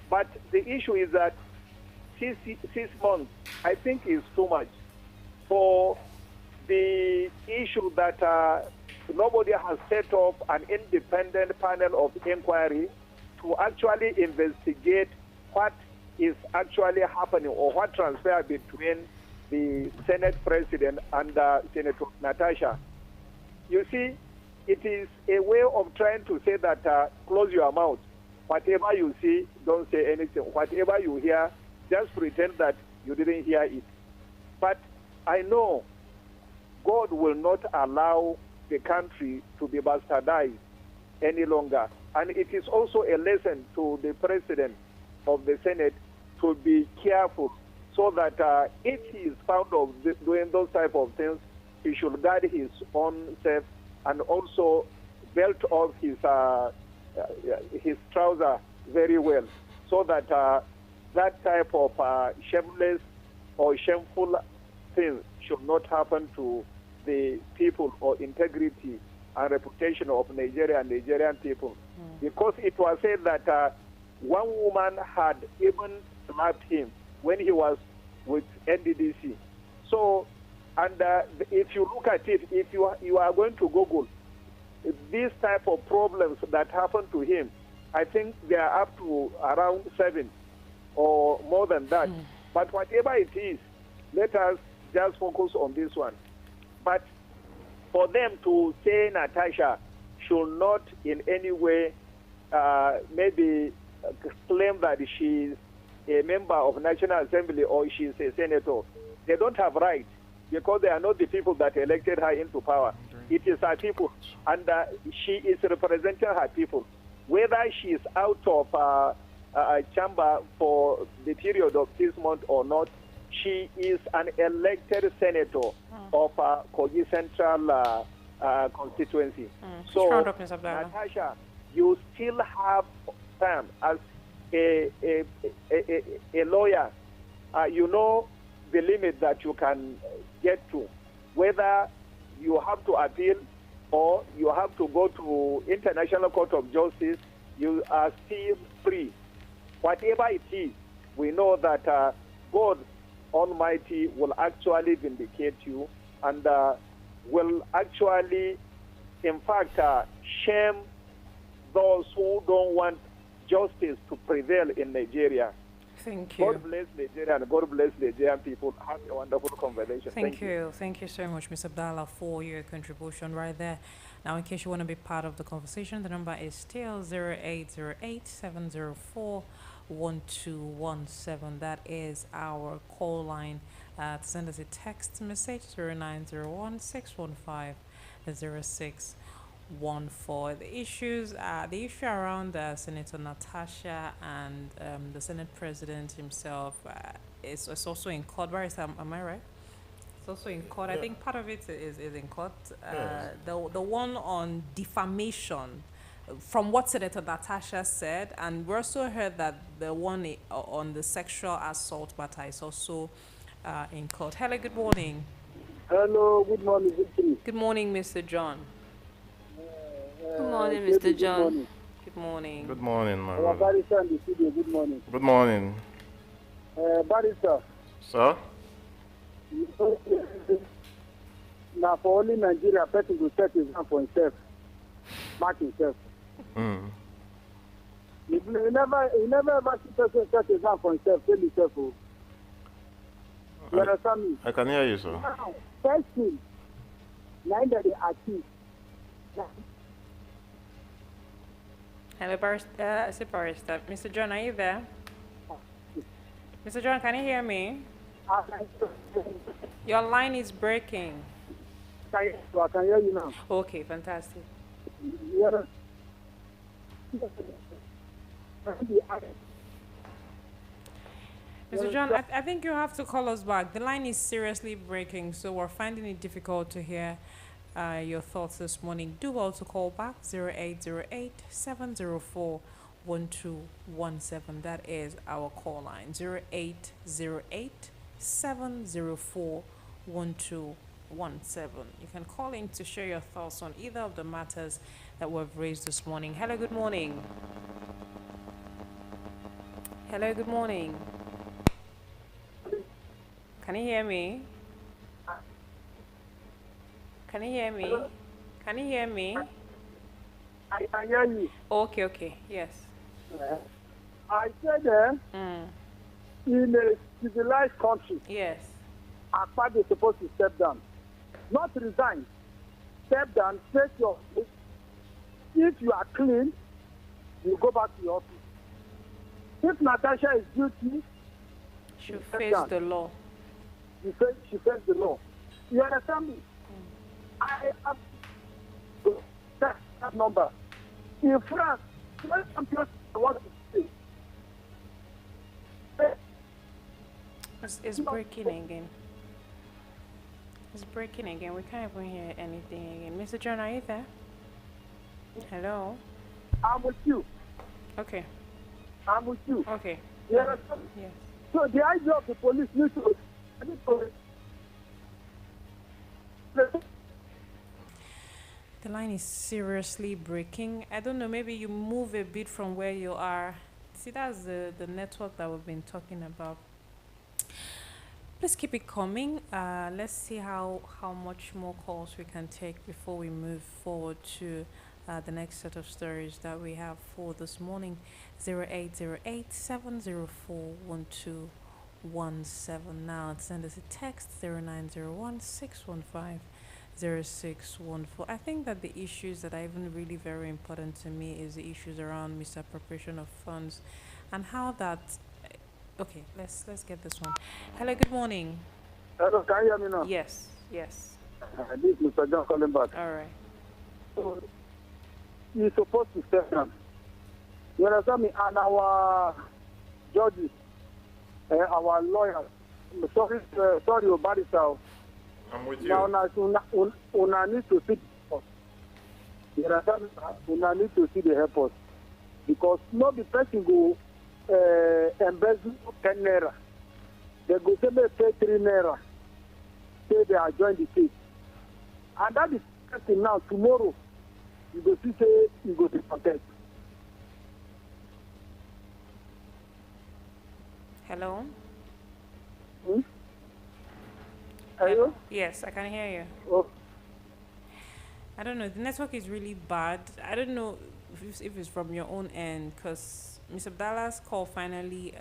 But the issue is that 6 months, I think, is too much for the issue that nobody has set up an independent panel of inquiry to actually investigate what is actually happening or what transpired between the Senate President and Senator Natasha. You see, it is a way of trying to say that close your mouth. Whatever you see, don't say anything. Whatever you hear, just pretend that you didn't hear it. But I know God will not allow the country to be bastardized any longer. And it is also a lesson to the President of the Senate to be careful so that if he is found of doing those type of things, he should guard his own self and also belt off his trouser very well so that that type of shameless or shameful thing should not happen to the people or integrity and reputation of Nigeria and Nigerian people. Because it was said that one woman had even slapped him when he was with NDDC. So, and if you look at it, if you are going to Google these type of problems that happened to him, I think they are up to around 7 or more than that. But whatever it is, let us just focus on this one. But for them to say Natasha should not in any way maybe claim that she is a member of National Assembly or she is a senator, they don't have right because they are not the people that elected her into power. It is her people, and she is representing her people. Whether she is out of a chamber for the period of 6 months or not, she is an elected senator of Kogi Central constituency. So, Natasha, you still have time as a lawyer. You know the limit that you can get to, whether you have to appeal or you have to go to International Court of Justice, you are still free. Whatever it is, we know that God Almighty will actually vindicate you and will actually, in fact, shame those who don't want justice to prevail in Nigeria. Thank you. God bless Nigeria and God bless Nigerian people. Have a wonderful conversation. Thank you. Thank you so much, Ms. Abdallah, for your contribution right there. Now, in case you want to be part of the conversation, the number is still 0808-704-1217. That is our call line. To send us a text message, 0901-615-0614. The issue around Senator Natasha and the Senate President himself is also in court. Am I right? It's also in court. Yeah. I think part of it is in court. The one on defamation, from what Senator Natasha said, and we also heard that the one on the sexual assault matter is also in court. Hello, good morning. Hello, good morning, Victory. Good morning, Mr. John. Good morning, Mr. John. Good morning. Good morning, my brother. brother. In the studio. Good morning. Good morning. Barrister. Sir? Now, for only Nigeria, person to set his hand for himself, mark himself. He never ever see person set his hand for himself, tell himself. You understand me? I can hear you, sir. Now, first thing, neither they achieve. Hello, Barrister. Mr. John, are you there? Mr. John, can you hear me? Your line is breaking. I can hear you now. Okay, fantastic. Mr. John, I think you have to call us back. The line is seriously breaking, so we're finding it difficult to hear your thoughts this morning. Do also call back 0808-704-1217. That is our call line, 0808-704-1217. You can call in to share your thoughts on either of the matters that we've raised this morning. Hello, good morning. Hello, good morning. Can you hear me? Can you hear me? Can you hear me? I can hear you. Okay, okay. Yes. I said in a civilized country, yes, Akpad is supposed to step down. Not resign. Step down, take your place. If you are clean, you go back to your office. If Natasha is guilty, she face the law. She face the law. You understand me? I have that number. In France, when some people want to say, it's breaking again. It's breaking again. We can't even hear anything again. Mr. John, are you there? Hello? I'm with you. Okay. I'm with you. Okay. You understand? Yes. So the idea of the police needs to... The line is seriously breaking. I don't know, maybe you move a bit from where you are. See, that's the network that we've been talking about. Let's keep it coming. Let's see how much more calls we can take before we move forward to the next set of stories that we have for this morning. 0808-704-1217. Now send us a text 0901-615-0614. I think that the issues that are even really very important to me is the issues around misappropriation of funds and how that... Okay, let's get this one. Hello, good morning. Hello, can you hear me now? Yes, yes. This is Mr. John calling back. All right. So, you're supposed to step down. You understand me? And our judges, our lawyers, sorry, Obarisa. I'm with you. Now, una need to see the help. You understand me? Una need to see the help. Because not the person go embezzle 10 naira. They go say they pay 3 naira. Say they are joined the case. And that is something now. Tomorrow, you go see say you go to protest. Hello? Hello? Yes, I can hear you. Oh. I don't know. The network is really bad. I don't know if it's from your own end because Mr. Abdallah's call finally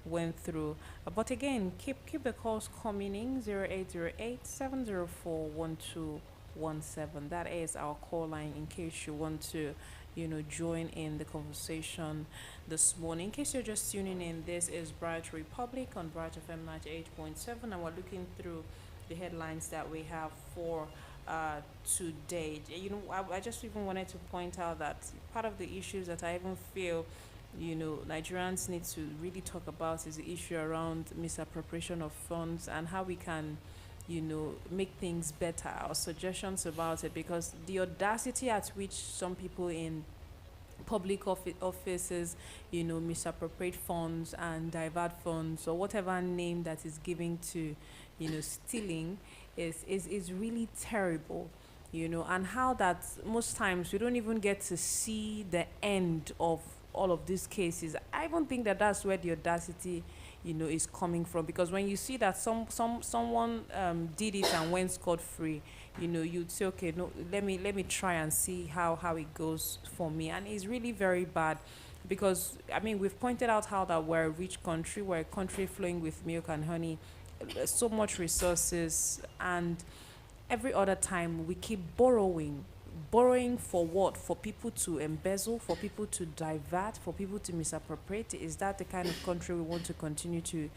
went through. But again, keep the calls coming in 0808-704-1217. That is our call line in case you want to, join in the conversation this morning. In case you're just tuning in, this is Bright Republic on Bright FM 98.7, and we're looking through the headlines that we have for today. I just even wanted to point out that part of the issues that I even feel Nigerians need to really talk about is the issue around misappropriation of funds and how we can make things better, or suggestions about it, because the audacity at which some people in public offices misappropriate funds and divert funds or whatever name that is given to stealing is really terrible, and how that most times we don't even get to see the end of all of these cases. I even think that that's where the audacity is coming from, because when you see that someone did it and went scot-free, you'd say, okay, no, let me try and see how it goes for me. And it's really very bad, because we've pointed out how that we're a rich country, we're a country flowing with milk and honey, so much resources, and every other time we keep borrowing for what? For people to embezzle, for people to divert, for people to misappropriate. Is that the kind of country we want to continue to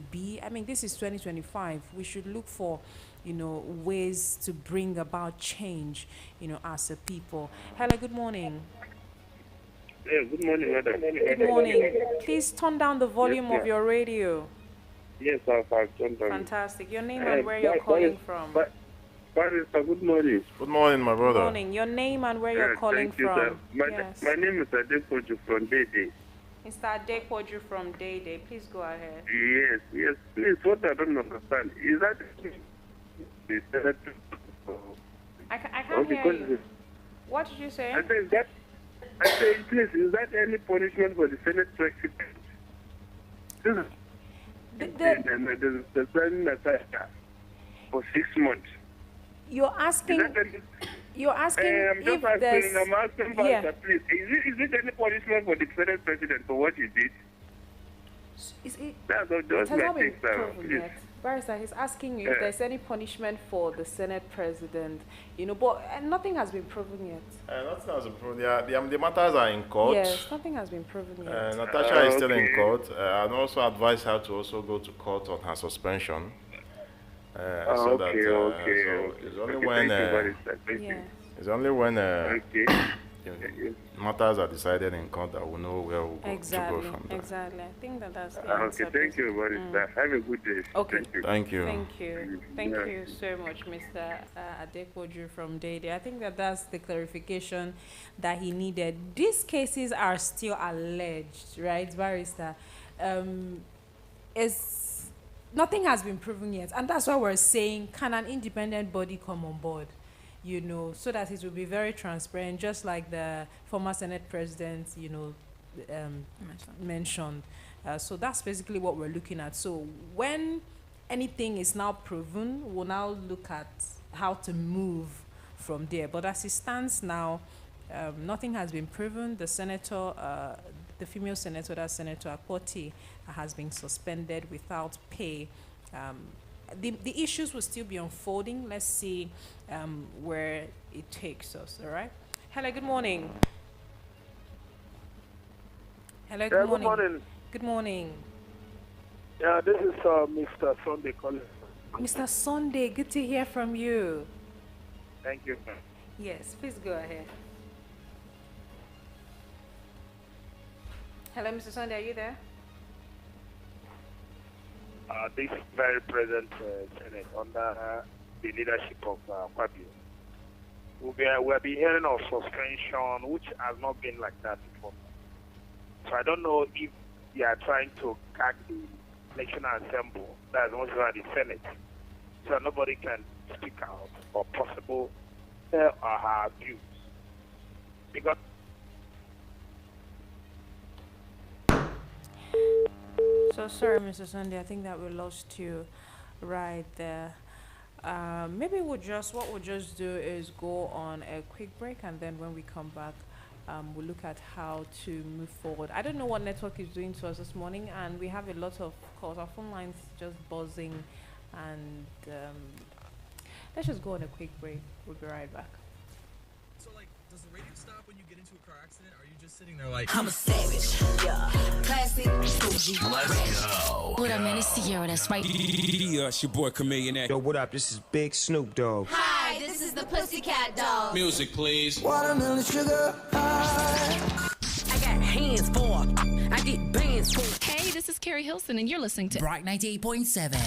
be? This is 2025. We should look for ways to bring about change as a people. Hello, good morning. Yeah, good morning, madam. Good morning. Please turn down the volume of your radio. Yes, I've turned down. Fantastic. Your name and where you're calling from. Barrister, good morning. Good morning, my brother. Good morning. Your name and where you're calling from. My name is Adepoju from Dede. Mr. Adepoju from Dede. Please go ahead. Yes. Please, what I don't understand is that the Senate... I can't hear you. What did you say? I said, please, is that any punishment for the Senate President? This is the President Natasha for 6 months. You're asking. You're asking I'm if just there's. asking. I'm asking, Barrister, please. Is it any punishment for the Senate President for what he did? That's not It just has my not been thing, sir. proven Please. yet. Barrister, he's asking you if there's any punishment for the Senate President, but nothing has been proven yet. Nothing has been proven. The matters are in court. Yes, nothing has been proven yet. Natasha is still in court. And also advise her to also go to court on her suspension. It's only when it's only when matters are decided in court that we know where we'll go to go from there. Exactly. I think that's the answer. Okay, thank you, Barrister. Have a good day. Okay. Thank you. Thank you so much, Mr. Adepoju from Dede. I think that's the clarification that he needed. These cases are still alleged, right, Barrister? Nothing has been proven yet, and that's why we're saying, can an independent body come on board? So that it will be very transparent, just like the former Senate President, mentioned. So that's basically what we're looking at. So when anything is now proven, we'll now look at how to move from there. But as it stands now, nothing has been proven. The senator, the female senator, that's Senator Akpoti, has been suspended without pay. The issues will still be unfolding. Let's see where it takes us, all right? Hello, good morning. Hello, good morning. Good morning. Good morning. Yeah, this is Mr. Sunday calling. Mr. Sunday, good to hear from you. Thank you. Yes, please go ahead. Hello, Mr. Sunday, are you there? This very present Senate under the leadership of Fabio. We'll be hearing of suspension, which has not been like that before. So I don't know if they are trying to gag the National Assembly, that's also the Senate, so nobody can speak out or possible tell her views. Because So sorry, Mr. Sunday. I think that we lost you right there. Maybe what we'll just do is go on a quick break, and then when we come back, we'll look at how to move forward. I don't know what network is doing to us this morning, and we have a lot of calls. Our phone lines just buzzing, and let's just go on a quick break. We'll be right back. So, does the radio stop when you get into a car accident? Or are you just sitting there like, I'm a savage, yeah. Classic, Let's go. What up, man? It's Sierra, that's right. Yeah, it's your boy Chameleon. Yo, what up? This is Big Snoop Dogg. Hi, this is the Pussycat Dolls. Music, please. Watermelon sugar high. I got hands for, I get bands for. Hey, this is Carrie Hilson, and you're listening to Bright 98.7.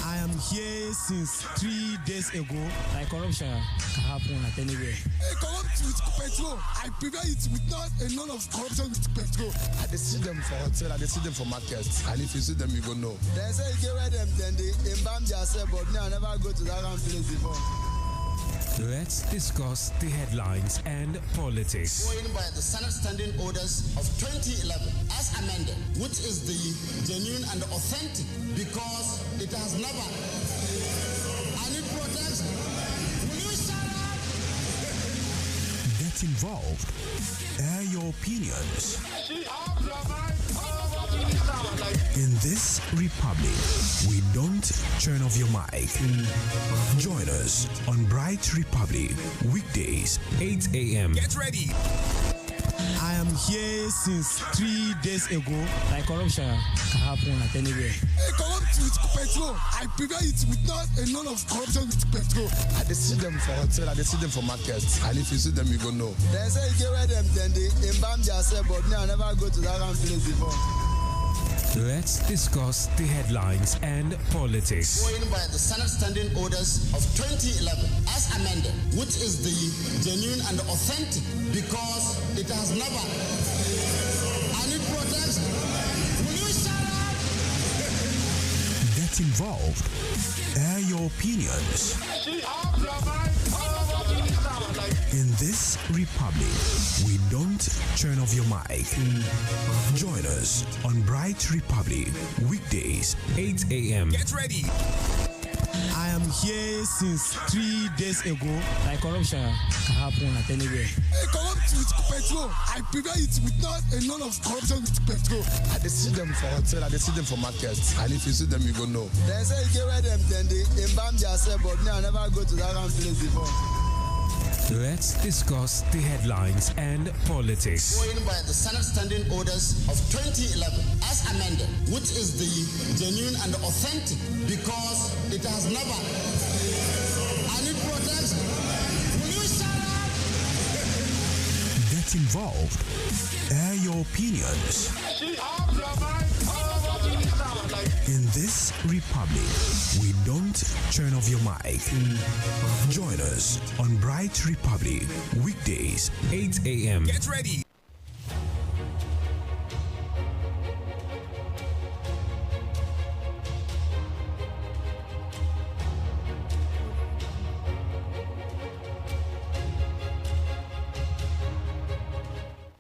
I am here since 3 days ago. Like corruption can happen at anywhere. Corrupt with petrol. I prepare it with not a lot of corruption with petrol. I dey see them for hotel, I dey see them for market. And if you see them, you go know. They say you get where them, then they embalm themselves, but me, I never go to that kind of place before. Let's discuss the headlines and politics. Going by the Senate Standing Orders of 2011 as amended, which is the genuine and authentic because it has never. And it protects. Will you shut up? Get involved. Air your opinions. In this republic, we don't turn off your mic. Join us on Bright Republic, weekdays, 8 a.m. Get ready. I am here since 3 days ago. Like corruption can happen at anywhere. Corrupt with petrol. I prepare it with not a lot of corruption with petrol. I dey see them for hotel, I dey see them for market. And if you see them, you go know. They say you get where them, then they embalm themselves, but me, I never go to that kind of place before. Let's discuss the headlines and politics. Going by the Senate Standing Orders of 2011 as amended, which is the genuine and authentic because it has never. And it protects. Will you shut up? Get involved. Air your opinions. In this republic, we don't turn off your mic. Join us on Bright Republic, weekdays, 8 a.m. Get ready. I am here since 3 days ago. Like corruption can happen at anywhere. Corrupt with petrol. I prevent it with not a lot of corruption with petrol. I dey see them for hotel, I dey see them for market. And if you see them, you go know. They say you get where them then they embalm themselves, but me I never go to that kind of place before. Let's discuss the headlines and politics. Going by the Senate Standing Orders of 2011 as amended, which is the genuine and authentic because it has never. And it protects. Will you shut up? Get involved. Air your opinions. In this republic, we don't turn off your mic. Join us on Bright Republic, weekdays, 8 a.m. Get ready.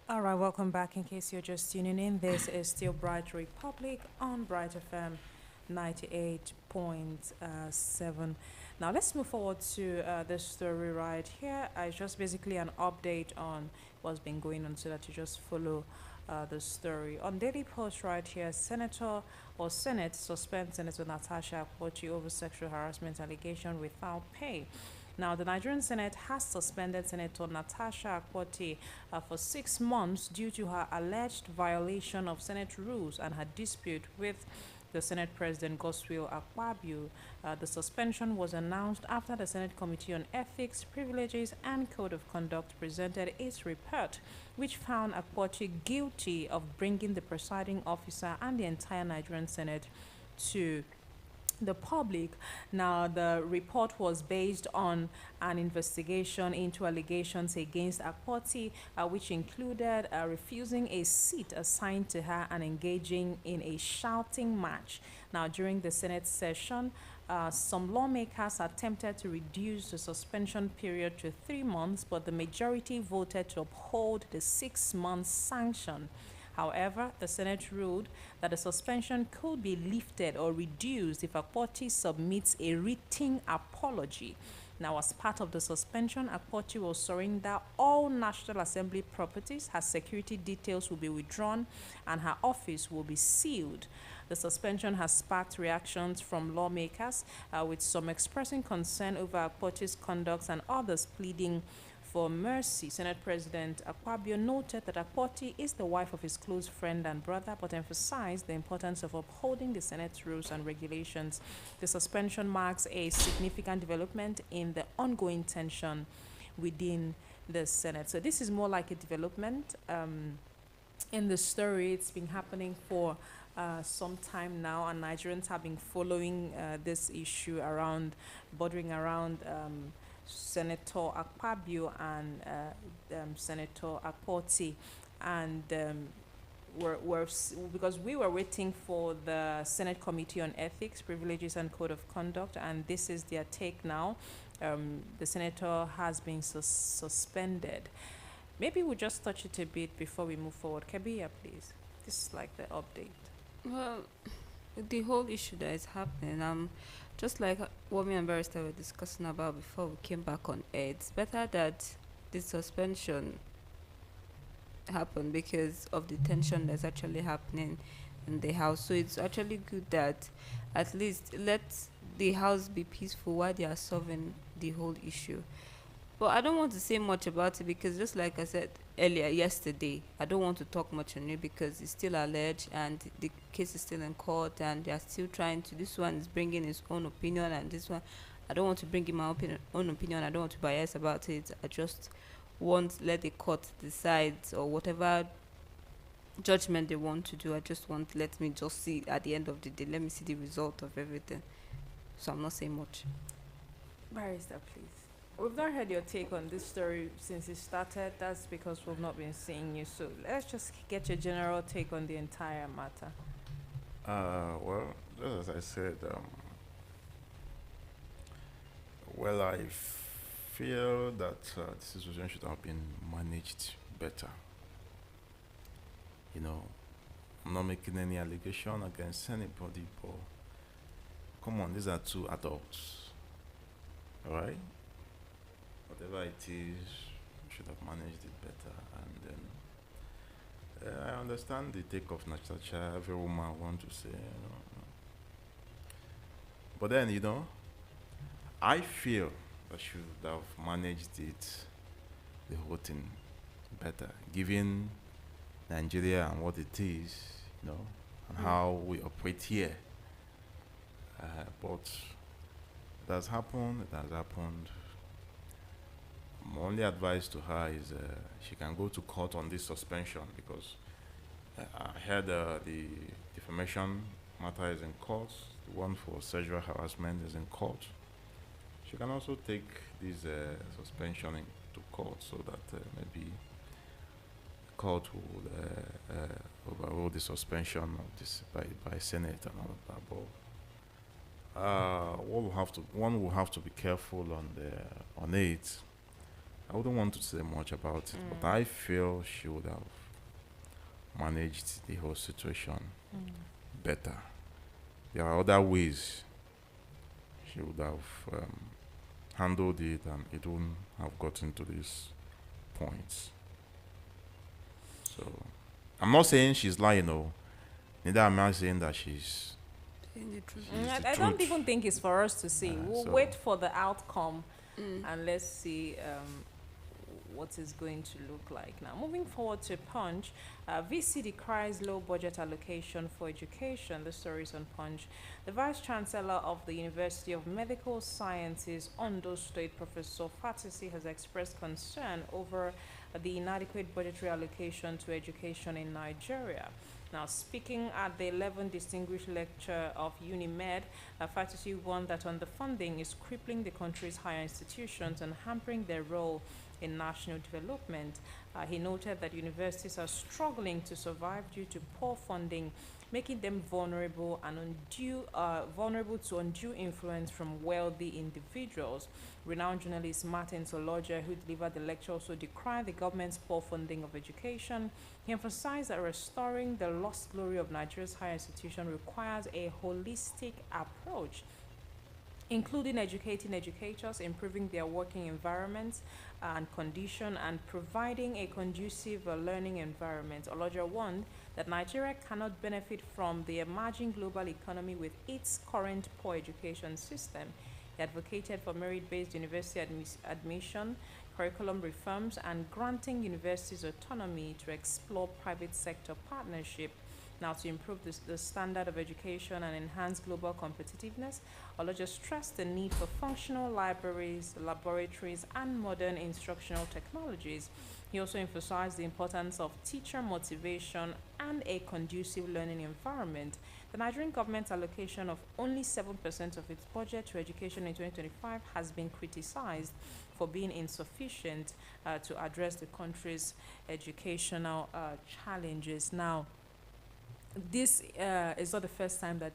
All right, welcome back. In case you're just tuning in, this is still Bright Republic on Bright FM 98.7. Now let's move forward to this story right here. It's just basically an update on what's been going on so that you just follow the story. On Daily Post right here, Senate suspends Senator Natasha Akpoti over sexual harassment allegation without pay. Now, the Nigerian Senate has suspended Senator Natasha Akpoti for 6 months due to her alleged violation of Senate rules and her dispute with the Senate President Godswill Akpabio. The suspension was announced after the Senate Committee on Ethics, Privileges and Code of Conduct presented its report, which found Akpoti guilty of bringing the presiding officer and the entire Nigerian Senate to the public. Now, the report was based on an investigation into allegations against Akpoti, which included refusing a seat assigned to her and engaging in a shouting match. Now, during the Senate session, some lawmakers attempted to reduce the suspension period to 3 months, but the majority voted to uphold the 6-month sanction. However, the Senate ruled that the suspension could be lifted or reduced if Akpoti submits a written apology. Now, as part of the suspension, Akpoti will surrender all National Assembly properties, her security details will be withdrawn, and her office will be sealed. The suspension has sparked reactions from lawmakers, with some expressing concern over Akpoti's conduct and others pleading for mercy. Senate President Akpabio noted that Akpoti is the wife of his close friend and brother, but emphasized the importance of upholding the Senate's rules and regulations. The suspension marks a significant development in the ongoing tension within the Senate. So this is more like a development in the story. It's been happening for some time now, and Nigerians have been following this issue bordering around Senator Akpabio and Senator Akpoti, and because we were waiting for the Senate Committee on Ethics, Privileges and Code of Conduct, and this is their take now. The senator has been suspended. Maybe we'll just touch it a bit before we move forward. Kabia, please. This is like the update. Well, the whole issue that is happening, just like what me and Barrister were discussing about before we came back on air, it's better that this suspension happened because of the tension that's actually happening in the House. So it's actually good that at least let the House be peaceful while they are solving the whole issue. But I don't want to say much about it because, just like I said earlier yesterday, I don't want to talk much on it because it's still alleged and the case is still in court and they are still trying to. This one is bringing his own opinion, and this one, I don't want to bring in my own opinion. I don't want to bias about it. I just want let the court decide, or whatever judgment they want to do. I just want let me just see at the end of the day. Let me see the result of everything. So I'm not saying much. Barrister, please. We've not heard your take on this story since it started. That's because we've not been seeing you. So let's just get your general take on the entire matter. Well, just as I said, well, I feel that the situation should have been managed better. You know, I'm not making any allegation against anybody, but come on, these are two adults, all right? Whatever it is, we should have managed it better. And then I understand the take of Natasha. Every woman want to say, but then I feel that should have managed it, the whole thing, better, given Nigeria and what it is, and how we operate here. But it has happened. It has happened. My only advice to her is she can go to court on this suspension, because I heard the defamation matter is in court. The one for sexual harassment is in court. She can also take this suspension into court, so that maybe court will overrule the suspension of this by Senate and all of that. But one will have to be careful on it. I wouldn't want to say much about it, but I feel she would have managed the whole situation better. There are other ways she would have handled it, and it wouldn't have gotten to this point. So, I'm not saying she's lying, no. Neither am I saying that she's the truth. I don't even think it's for us to see. We'll so wait for the outcome and let's see what it's going to look like. Now, moving forward to Punch, VC decries low budget allocation for education. The story is on Punch. The Vice Chancellor of the University of Medical Sciences, Ondo State, Professor Fatisi, has expressed concern over the inadequate budgetary allocation to education in Nigeria. Now, speaking at the 11th Distinguished Lecture of UNIMED, Fatisi warned that underfunding is crippling the country's higher institutions and hampering their role in national development. He noted that universities are struggling to survive due to poor funding, making them vulnerable to undue influence from wealthy individuals. Renowned journalist Martin Soloja, who delivered the lecture, also decried the government's poor funding of education. He emphasized that restoring the lost glory of Nigeria's higher institution requires a holistic approach, including educating educators, improving their working environments and condition, and providing a conducive learning environment. Oloja warned that Nigeria cannot benefit from the emerging global economy with its current poor education system. He advocated for merit-based university admission, curriculum reforms, and granting universities autonomy to explore private sector partnership. Now, to improve the standard of education and enhance global competitiveness, Oloja stressed the need for functional libraries, laboratories, and modern instructional technologies. He also emphasized the importance of teacher motivation and a conducive learning environment. The Nigerian government's allocation of only 7% of its budget to education in 2025 has been criticized for being insufficient to address the country's educational challenges. Now, this is not the first time that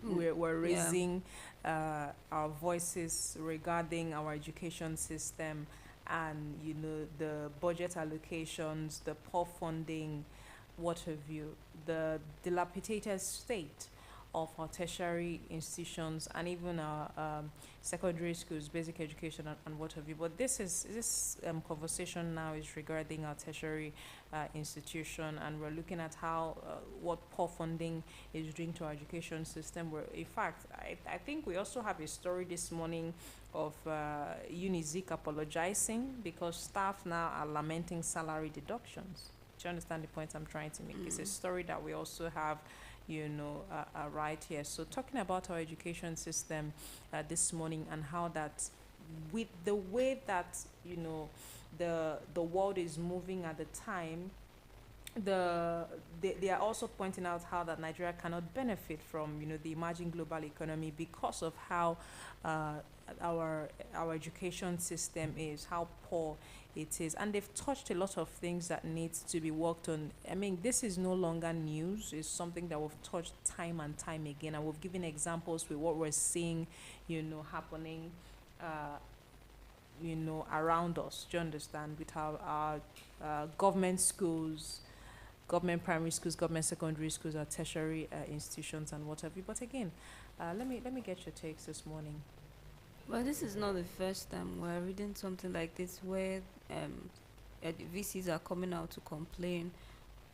we're raising our voices regarding our education system and, the budget allocations, the poor funding, what have you, the dilapidated state of our tertiary institutions and even our secondary schools, basic education, and what have you. But this conversation now is regarding our tertiary institution, and we're looking at how what poor funding is doing to our education system. Where, in fact, I think we also have a story this morning of Unizik apologizing because staff now are lamenting salary deductions. Do you understand the point I'm trying to make? It's a story that we also have right here. So talking about our education system this morning and how that, with the way that, the world is moving at the time, they are also pointing out how that Nigeria cannot benefit from, the emerging global economy because of how our education system is, how poor it is. And they've touched a lot of things that needs to be worked on. I mean, this is no longer news. It's something that we've touched time and time again, and we've given examples with what we're seeing, happening around us. Do you understand? With our government schools, government primary schools, government secondary schools, our tertiary institutions, and what have you. But again, let me get your takes this morning. Well, this is not the first time we're reading something like this where VCs are coming out to complain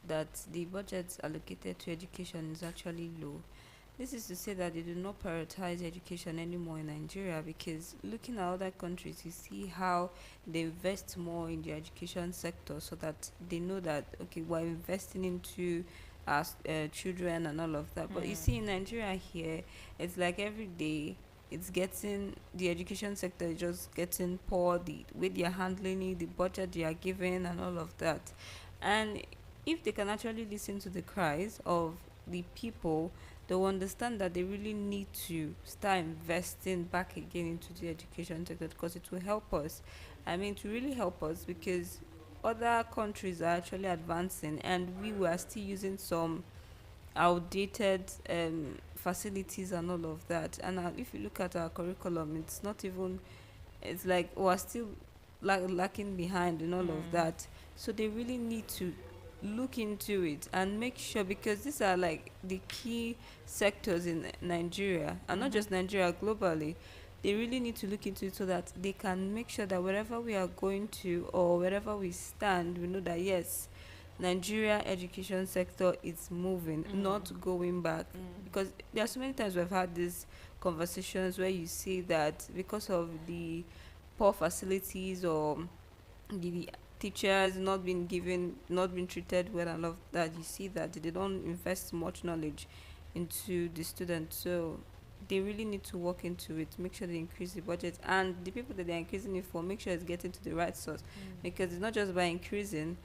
that the budgets allocated to education is actually low. This is to say that they do not prioritize education anymore in Nigeria, because looking at other countries, you see how they invest more in the education sector, so that they know that, okay, we're investing into our children and all of that. But you see in Nigeria here, it's like every day it's getting, the education sector is just getting poor, the way they are handling it, the budget they are giving and all of that. And if they can actually listen to the cries of the people, they'll understand that they really need to start investing back again into the education sector, because it will help us. I mean, to really help us, because other countries are actually advancing and we were still using some outdated facilities and all of that. And if you look at our curriculum, it's not even, it's like we're still lacking behind and all of that. So they really need to look into it and make sure, because these are like the key sectors in Nigeria, and not just Nigeria, globally. They really need to look into it so that they can make sure that wherever we are going to or wherever we stand, we know that yes, Nigeria education sector is moving, not going back. Because there are so many times we've had these conversations where you see that because of the poor facilities or the teachers not being treated well and all of that, you see that they don't invest much knowledge into the students. So they really need to work into it, make sure they increase the budget, and the people that they're increasing it for, make sure it's getting to the right source. Because it's not just by increasing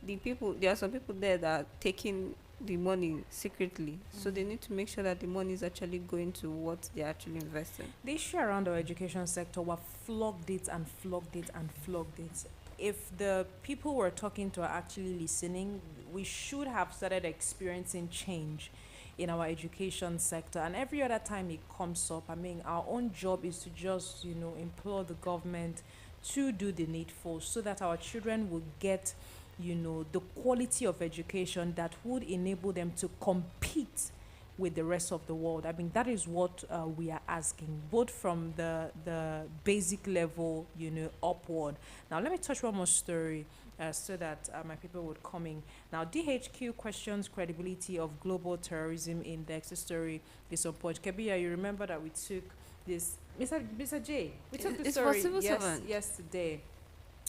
the people, there are some people there that are taking the money secretly, so they need to make sure that the money is actually going to what they're actually investing. The issue around our education sector, were flogged it and flogged it and flogged it. If the people we're talking to are actually listening, we should have started experiencing change in our education sector. And every other time it comes up, I mean, our own job is to just, implore the government to do the needful so that our children will get, the quality of education that would enable them to compete with the rest of the world. I mean, that is what we are asking, both from the basic level, upward. Now, let me touch one more story so that my people would come in. Now, DHQ questions credibility of Global Terrorism Index. The story is on Punch. Kabia, you remember that we took this, Mr. J, we took the story yesterday.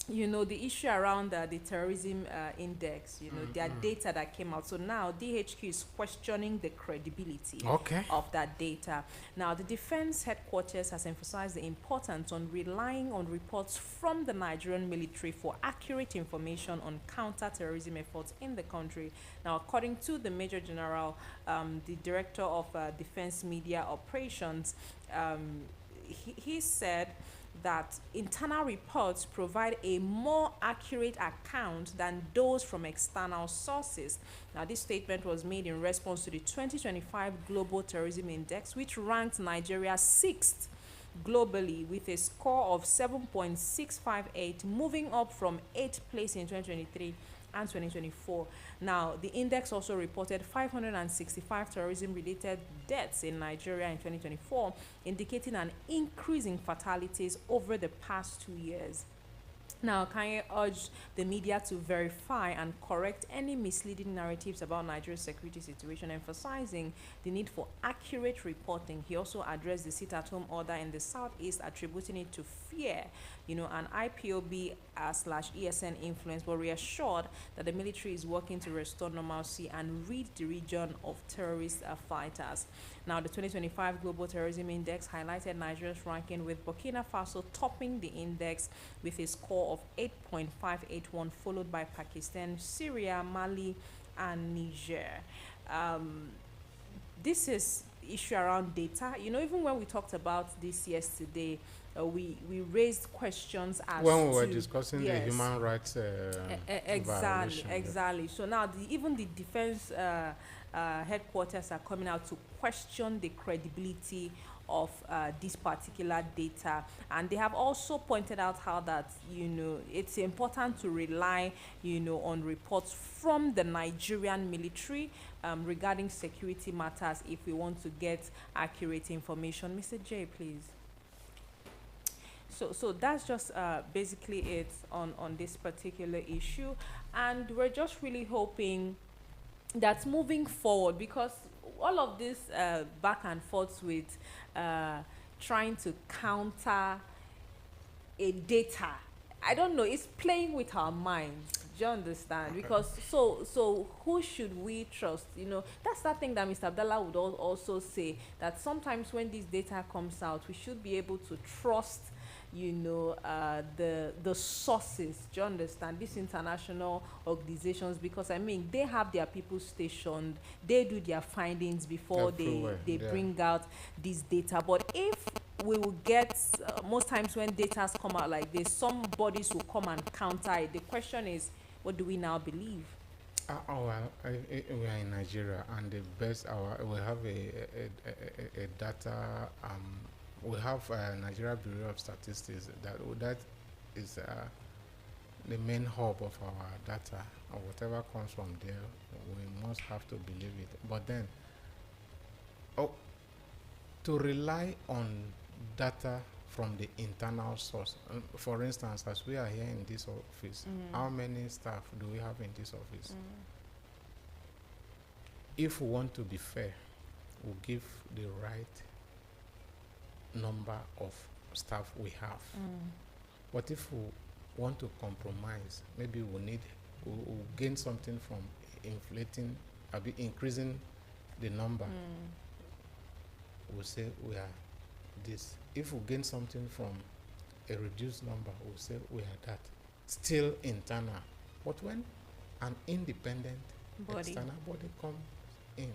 The issue around the terrorism index, their data that came out. So now DHQ is questioning the credibility of that data. Now, the defense headquarters has emphasized the importance on relying on reports from the Nigerian military for accurate information on counter-terrorism efforts in the country. Now, according to the Major General, the Director of Defense Media Operations, he said that internal reports provide a more accurate account than those from external sources. Now, this statement was made in response to the 2025 Global Terrorism Index, which ranked Nigeria 6th globally with a score of 7.658, moving up from 8th place in 2023 and 2024. Now, the index also reported 565 terrorism-related deaths in Nigeria in 2024, indicating an increase in fatalities over the past 2 years. Now, Kanye urged the media to verify and correct any misleading narratives about Nigeria's security situation, emphasizing the need for accurate reporting. He also addressed the sit-at-home order in the southeast, attributing it to fear, an IPOB/ESN influence, but reassured that the military is working to restore normalcy and rid the region of terrorist fighters. Now, the 2025 Global Terrorism Index highlighted Nigeria's ranking, with Burkina Faso topping the index with a score of 8.581, followed by Pakistan, Syria, Mali, and Niger. This is issue around data. Even when we talked about this yesterday, we raised questions as when we were discussing the human rights exactly. So now even the defense headquarters are coming out to question the credibility of this particular data, and they have also pointed out how that it's important to rely on reports from the Nigerian military regarding security matters if we want to get accurate information. Mr. J, please. So that's just basically it on this particular issue, and we're just really hoping that moving forward, because all of this back and forth with trying to counter a data, I don't know, it's playing with our minds. Do you understand? Because so who should we trust? That's that thing that Mr. Abdallah would also say, that sometimes when this data comes out, we should be able to trust the sources. Do you understand? These international organizations, because they have their people stationed, they do their findings before they bring out this data. But if we will get most times when data come out like this, some bodies will come and counter it. The question is, what do we now believe? We are in Nigeria, and the best we have a data. We have Nigeria Bureau of Statistics that is the main hub of our data, or whatever comes from there, we must have to believe it. But then, to rely on data from the internal source, for instance, as we are here in this office, how many staff do we have in this office? If we want to be fair, we'll give the right number of staff we have. But if we want to compromise, maybe we'll gain something from increasing the number. We'll say we are this. If we gain something from a reduced number, we'll say we are that. Still internal. But when an independent external body comes in,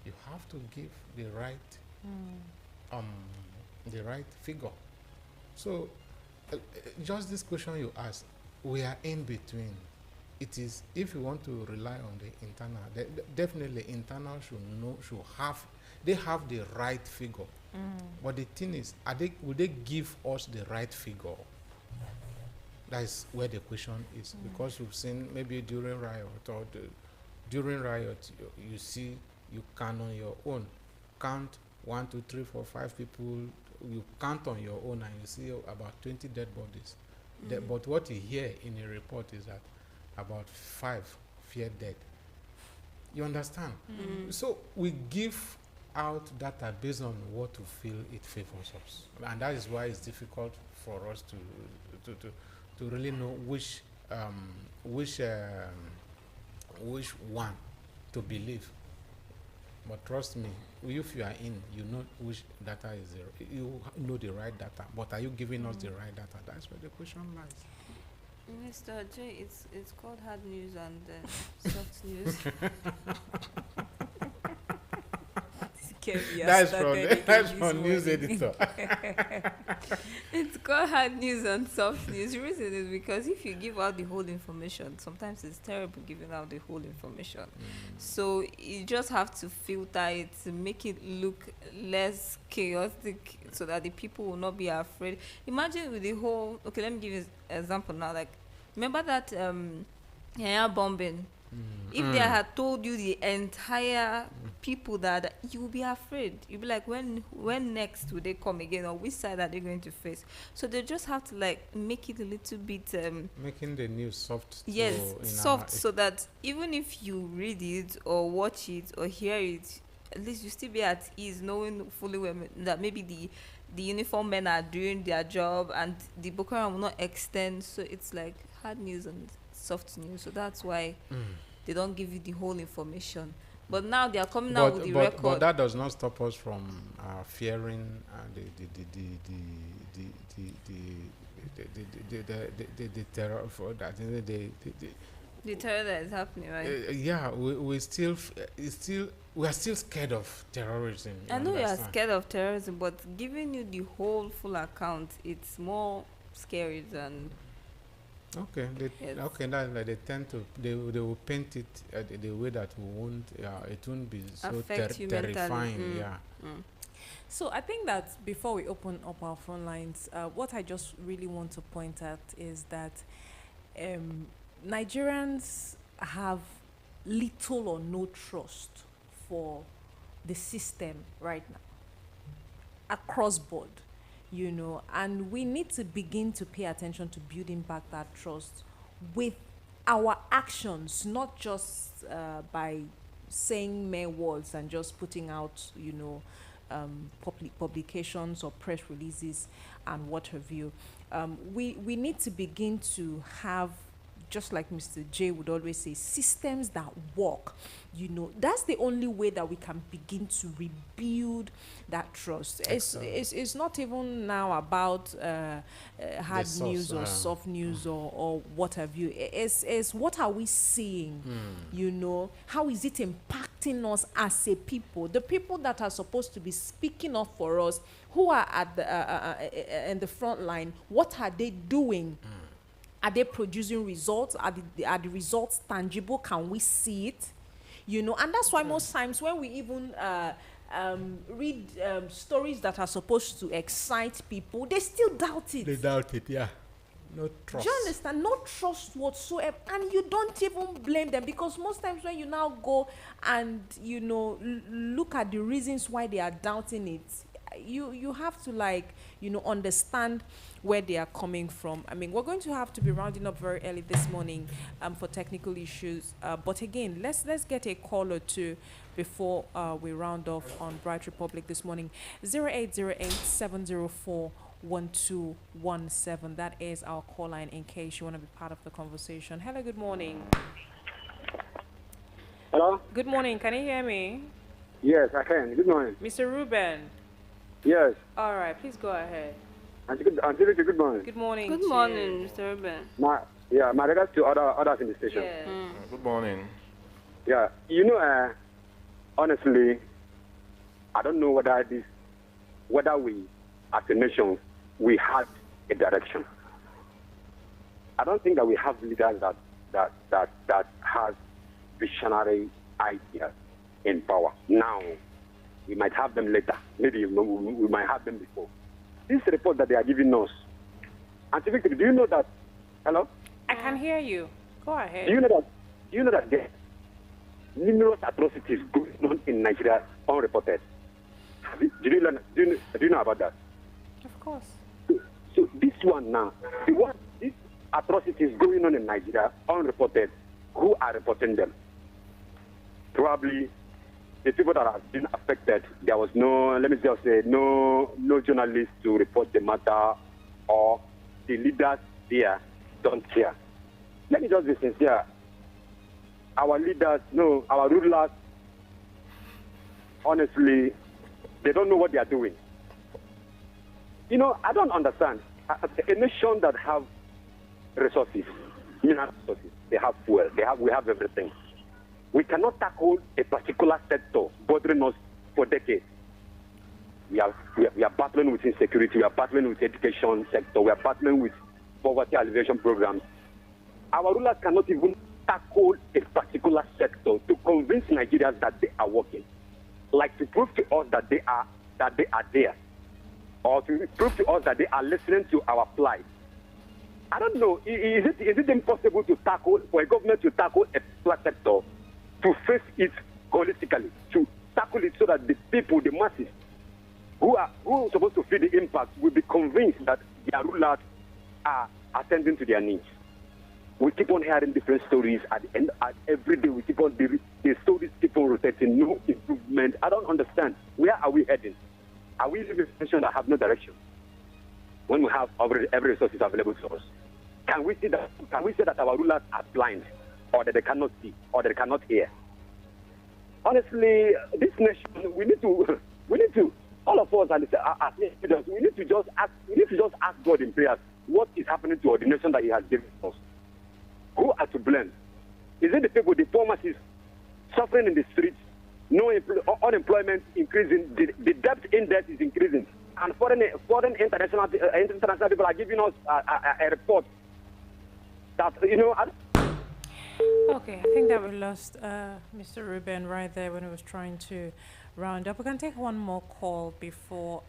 you have to give the right figure. So just this question you asked, we are in between. It is, if you want to rely on the internal, definitely internal they have the right figure. But the thing is, will they give us the right figure? That is where the question is. Because you've seen maybe during riot, you can on your own count 1, 2, 3, 4, 5 people. You count on your own and you see about 20 dead bodies. But what you hear in a report is that about 5 fear dead. You understand? So we give out data based on what we feel it favors us, and that is why it's difficult for us to really know which one to believe. But trust me, if you are in, you know which data is there. You know the right data. But are you giving us the right data? That's where the question lies. Mr. J, it's called hard news and soft news. That's from news editor. It's called hard news and soft news. The reason is because if you give out the whole information, sometimes it's terrible giving out the whole information. So you just have to filter it to make it look less chaotic, so that the people will not be afraid. Imagine with the whole. Okay, let me give you an example now. Like, remember that air bombing. If they had told you the entire people that, you will be afraid. You'll be like, when next will they come again, or which side are they going to face? So they just have to make it a little bit making the news soft. Yes, soft, so that even if you read it or watch it or hear it, at least you still be at ease, knowing fully well that maybe the uniform men are doing their job and the Boko Haram will not extend. So it's like hard news and soft news. So that's why they don't give you the whole information. But now they are coming out with the record. But that does not stop us from fearing the terror for that. The terror that is happening, right? Yeah, we are still scared of terrorism. I know you are scared of terrorism, but giving you the whole full account, it's more scary than Okay, they tend to they will paint it the way that it won't be so terrifying. Yeah. So I think that before we open up our phone lines, what I just really want to point at is that Nigerians have little or no trust for the system right now, across board, and we need to begin to pay attention to building back that trust with our actions, not just by saying mere words and just putting out, publications or press releases and what have you. We need to begin to have, just like Mr. J would always say, systems that work. That's the only way that we can begin to rebuild that trust. It's not even now about hard news or soft news or what have you. It's what are we seeing? How is it impacting us as a people? The people that are supposed to be speaking up for us, who are at the in the front line, what are they doing? Are they producing results? Are the results tangible? Can we see it? And that's why most times when we even read stories that are supposed to excite people, they still doubt it. They doubt it, yeah. No trust. Do you understand? No trust whatsoever. And you don't even blame them, because most times when you now go and, look at the reasons why they are doubting it, you have to understand where they are coming from. I mean, we're going to have to be rounding up very early this morning for technical issues. But again, let's get a call or two before we round off on Bright Republic this morning. 0808-704-1217. That is our call line in case you want to be part of the conversation. Hello, good morning. Hello? Good morning. Can you hear me? Yes, I can. Good morning. Mr. Ruben. Yes. All right, please go ahead. Auntie, good morning. Good morning. Good morning, Mr. Ruben. My regards to others in the station. Yeah. Good morning. Yeah, honestly, I don't know whether we, as a nation, we had a direction. I don't think that we have leaders that has visionary ideas in power. Now, we might have them later. Maybe we might have them before. This report that they are giving us, Auntie Victor, do you know that? Hello? I can hear you. Go ahead. Do you know that there are numerous atrocities going on in Nigeria unreported? Do you know about that? Of course. So this one now, these atrocities going on in Nigeria unreported, who are reporting them? Probably the people that have been affected. There was no journalist to report the matter, or the leaders there don't care. Let me just be sincere. Our leaders, our rulers, honestly, they don't know what they are doing. I don't understand. A nation that have resources, mineral resources, they have fuel, we have everything. We cannot tackle a particular sector bothering us for decades. We are battling with insecurity, we are battling with education sector, we are battling with poverty alleviation programs. Our rulers cannot even tackle a particular sector to convince Nigerians that they are working, like to prove to us that they are there, or to prove to us that they are listening to our plight. I don't know. Is it impossible for a government to tackle a particular sector, to face it holistically, to tackle it so that the people, the masses, who are supposed to feel the impact, will be convinced that their rulers are attending to their needs? We keep on hearing different stories at every day. We keep on the stories keep on rotating. No improvement. I don't understand. Where are we heading? Are we living in a situation that have no direction when we have every resource is available to us? Can we say that our rulers are blind, or that they cannot see, or that they cannot hear? Honestly, this nation, we need to, all of us as leaders, we need to just ask God in prayers what is happening to our nation that He has given us. Who are to blame? Is it the people, the poor masses, suffering in the streets, unemployment increasing, the debt index is increasing, and foreign international people are giving us a report That, you know, Okay, I think that we lost Mr. Ruben right there when he was trying to round up. We can take one more call before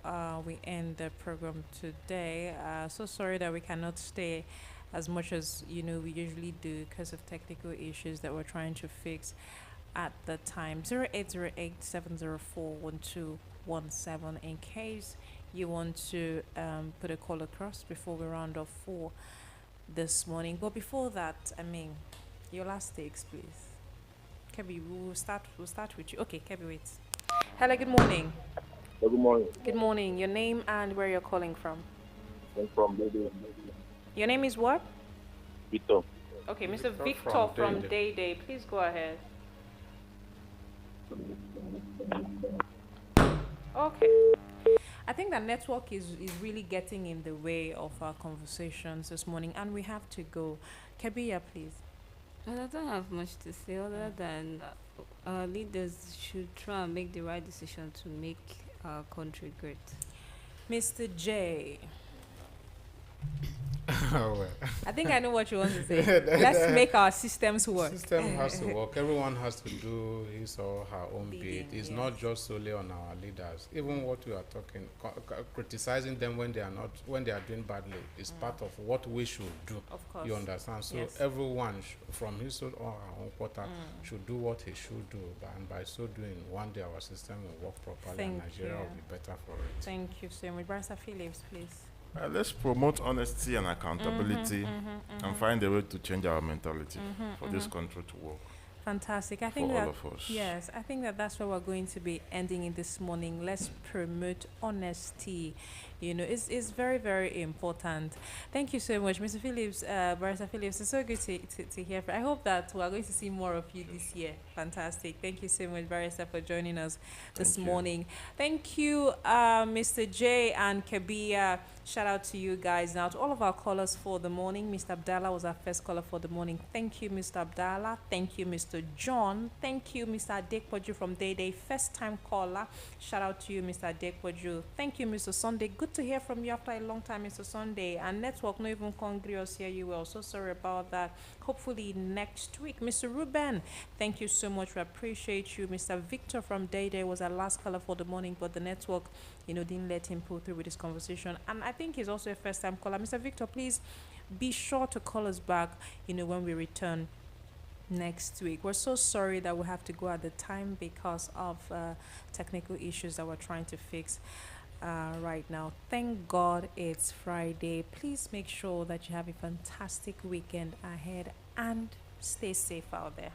we end the program today. So sorry that we cannot stay as much as we usually do because of technical issues that we're trying to fix at the time. 0808-704-1217 in case you want to put a call across before we round off for this morning. But before that, your last takes, please. Kebi, we'll start with you. Okay, Kebi, wait. Hello, good morning. Good morning. Good morning. Your name and where you're calling from? I'm from Dede. Your name is what? Victor. Okay, Mr. Victor from Day Day. Please go ahead. Okay. I think that network is really getting in the way of our conversations this morning, and we have to go. Kebiya, please. I don't have much to say other than our leaders should try and make the right decision to make our country great. Mr. J. Well. I think I know what you want to say. Let's make our systems work. System has to work. Everyone has to do his or her own bit. It's not just solely on our leaders. Even what we are talking, criticizing them when they are doing badly is part of what we should do. Of course. You understand? So yes. Everyone from his or her own quarter should do what he should do. And by so doing, one day our system will work properly and Nigeria will be better for it. Thank you so much. Barrister Phillips, please. Let's promote honesty and accountability and find a way to change our mentality for this country to work. Fantastic. I think for that all of us. Yes, I think that's where we're going to be ending in this morning. Let's promote honesty. It's very, very important. Thank you so much, Mr. Phillips, Barrister Phillips. It's so good to hear. I hope that we're going to see more of you this year. Fantastic. Thank you so much, Barrister, for joining us this morning. Thank you, Mr. J and Kebiya. Shout out to you guys. Now, to all of our callers for the morning, Mr. Abdallah was our first caller for the morning. Thank you, Mr. Abdallah. Thank you, Mr. John. Thank you, Mr. Adekpoju from Day Day, first time caller. Shout out to you, Mr. Adekpoju. Thank you, Mr. Sunday. Good to hear from you after a long time, Mr. Sunday. And network not even congruous here. You were so sorry about that. Hopefully next week. Mr. Ruben, thank you so much. We appreciate you. Mr. Victor from Day Day was our last caller for the morning, but the network, didn't let him pull through with this conversation. And I think he's also a first time caller. Mr. Victor, please be sure to call us back, when we return next week. We're so sorry that we have to go at the time because of technical issues that we're trying to fix right now. Thank God it's Friday. Please make sure that you have a fantastic weekend ahead and stay safe out there.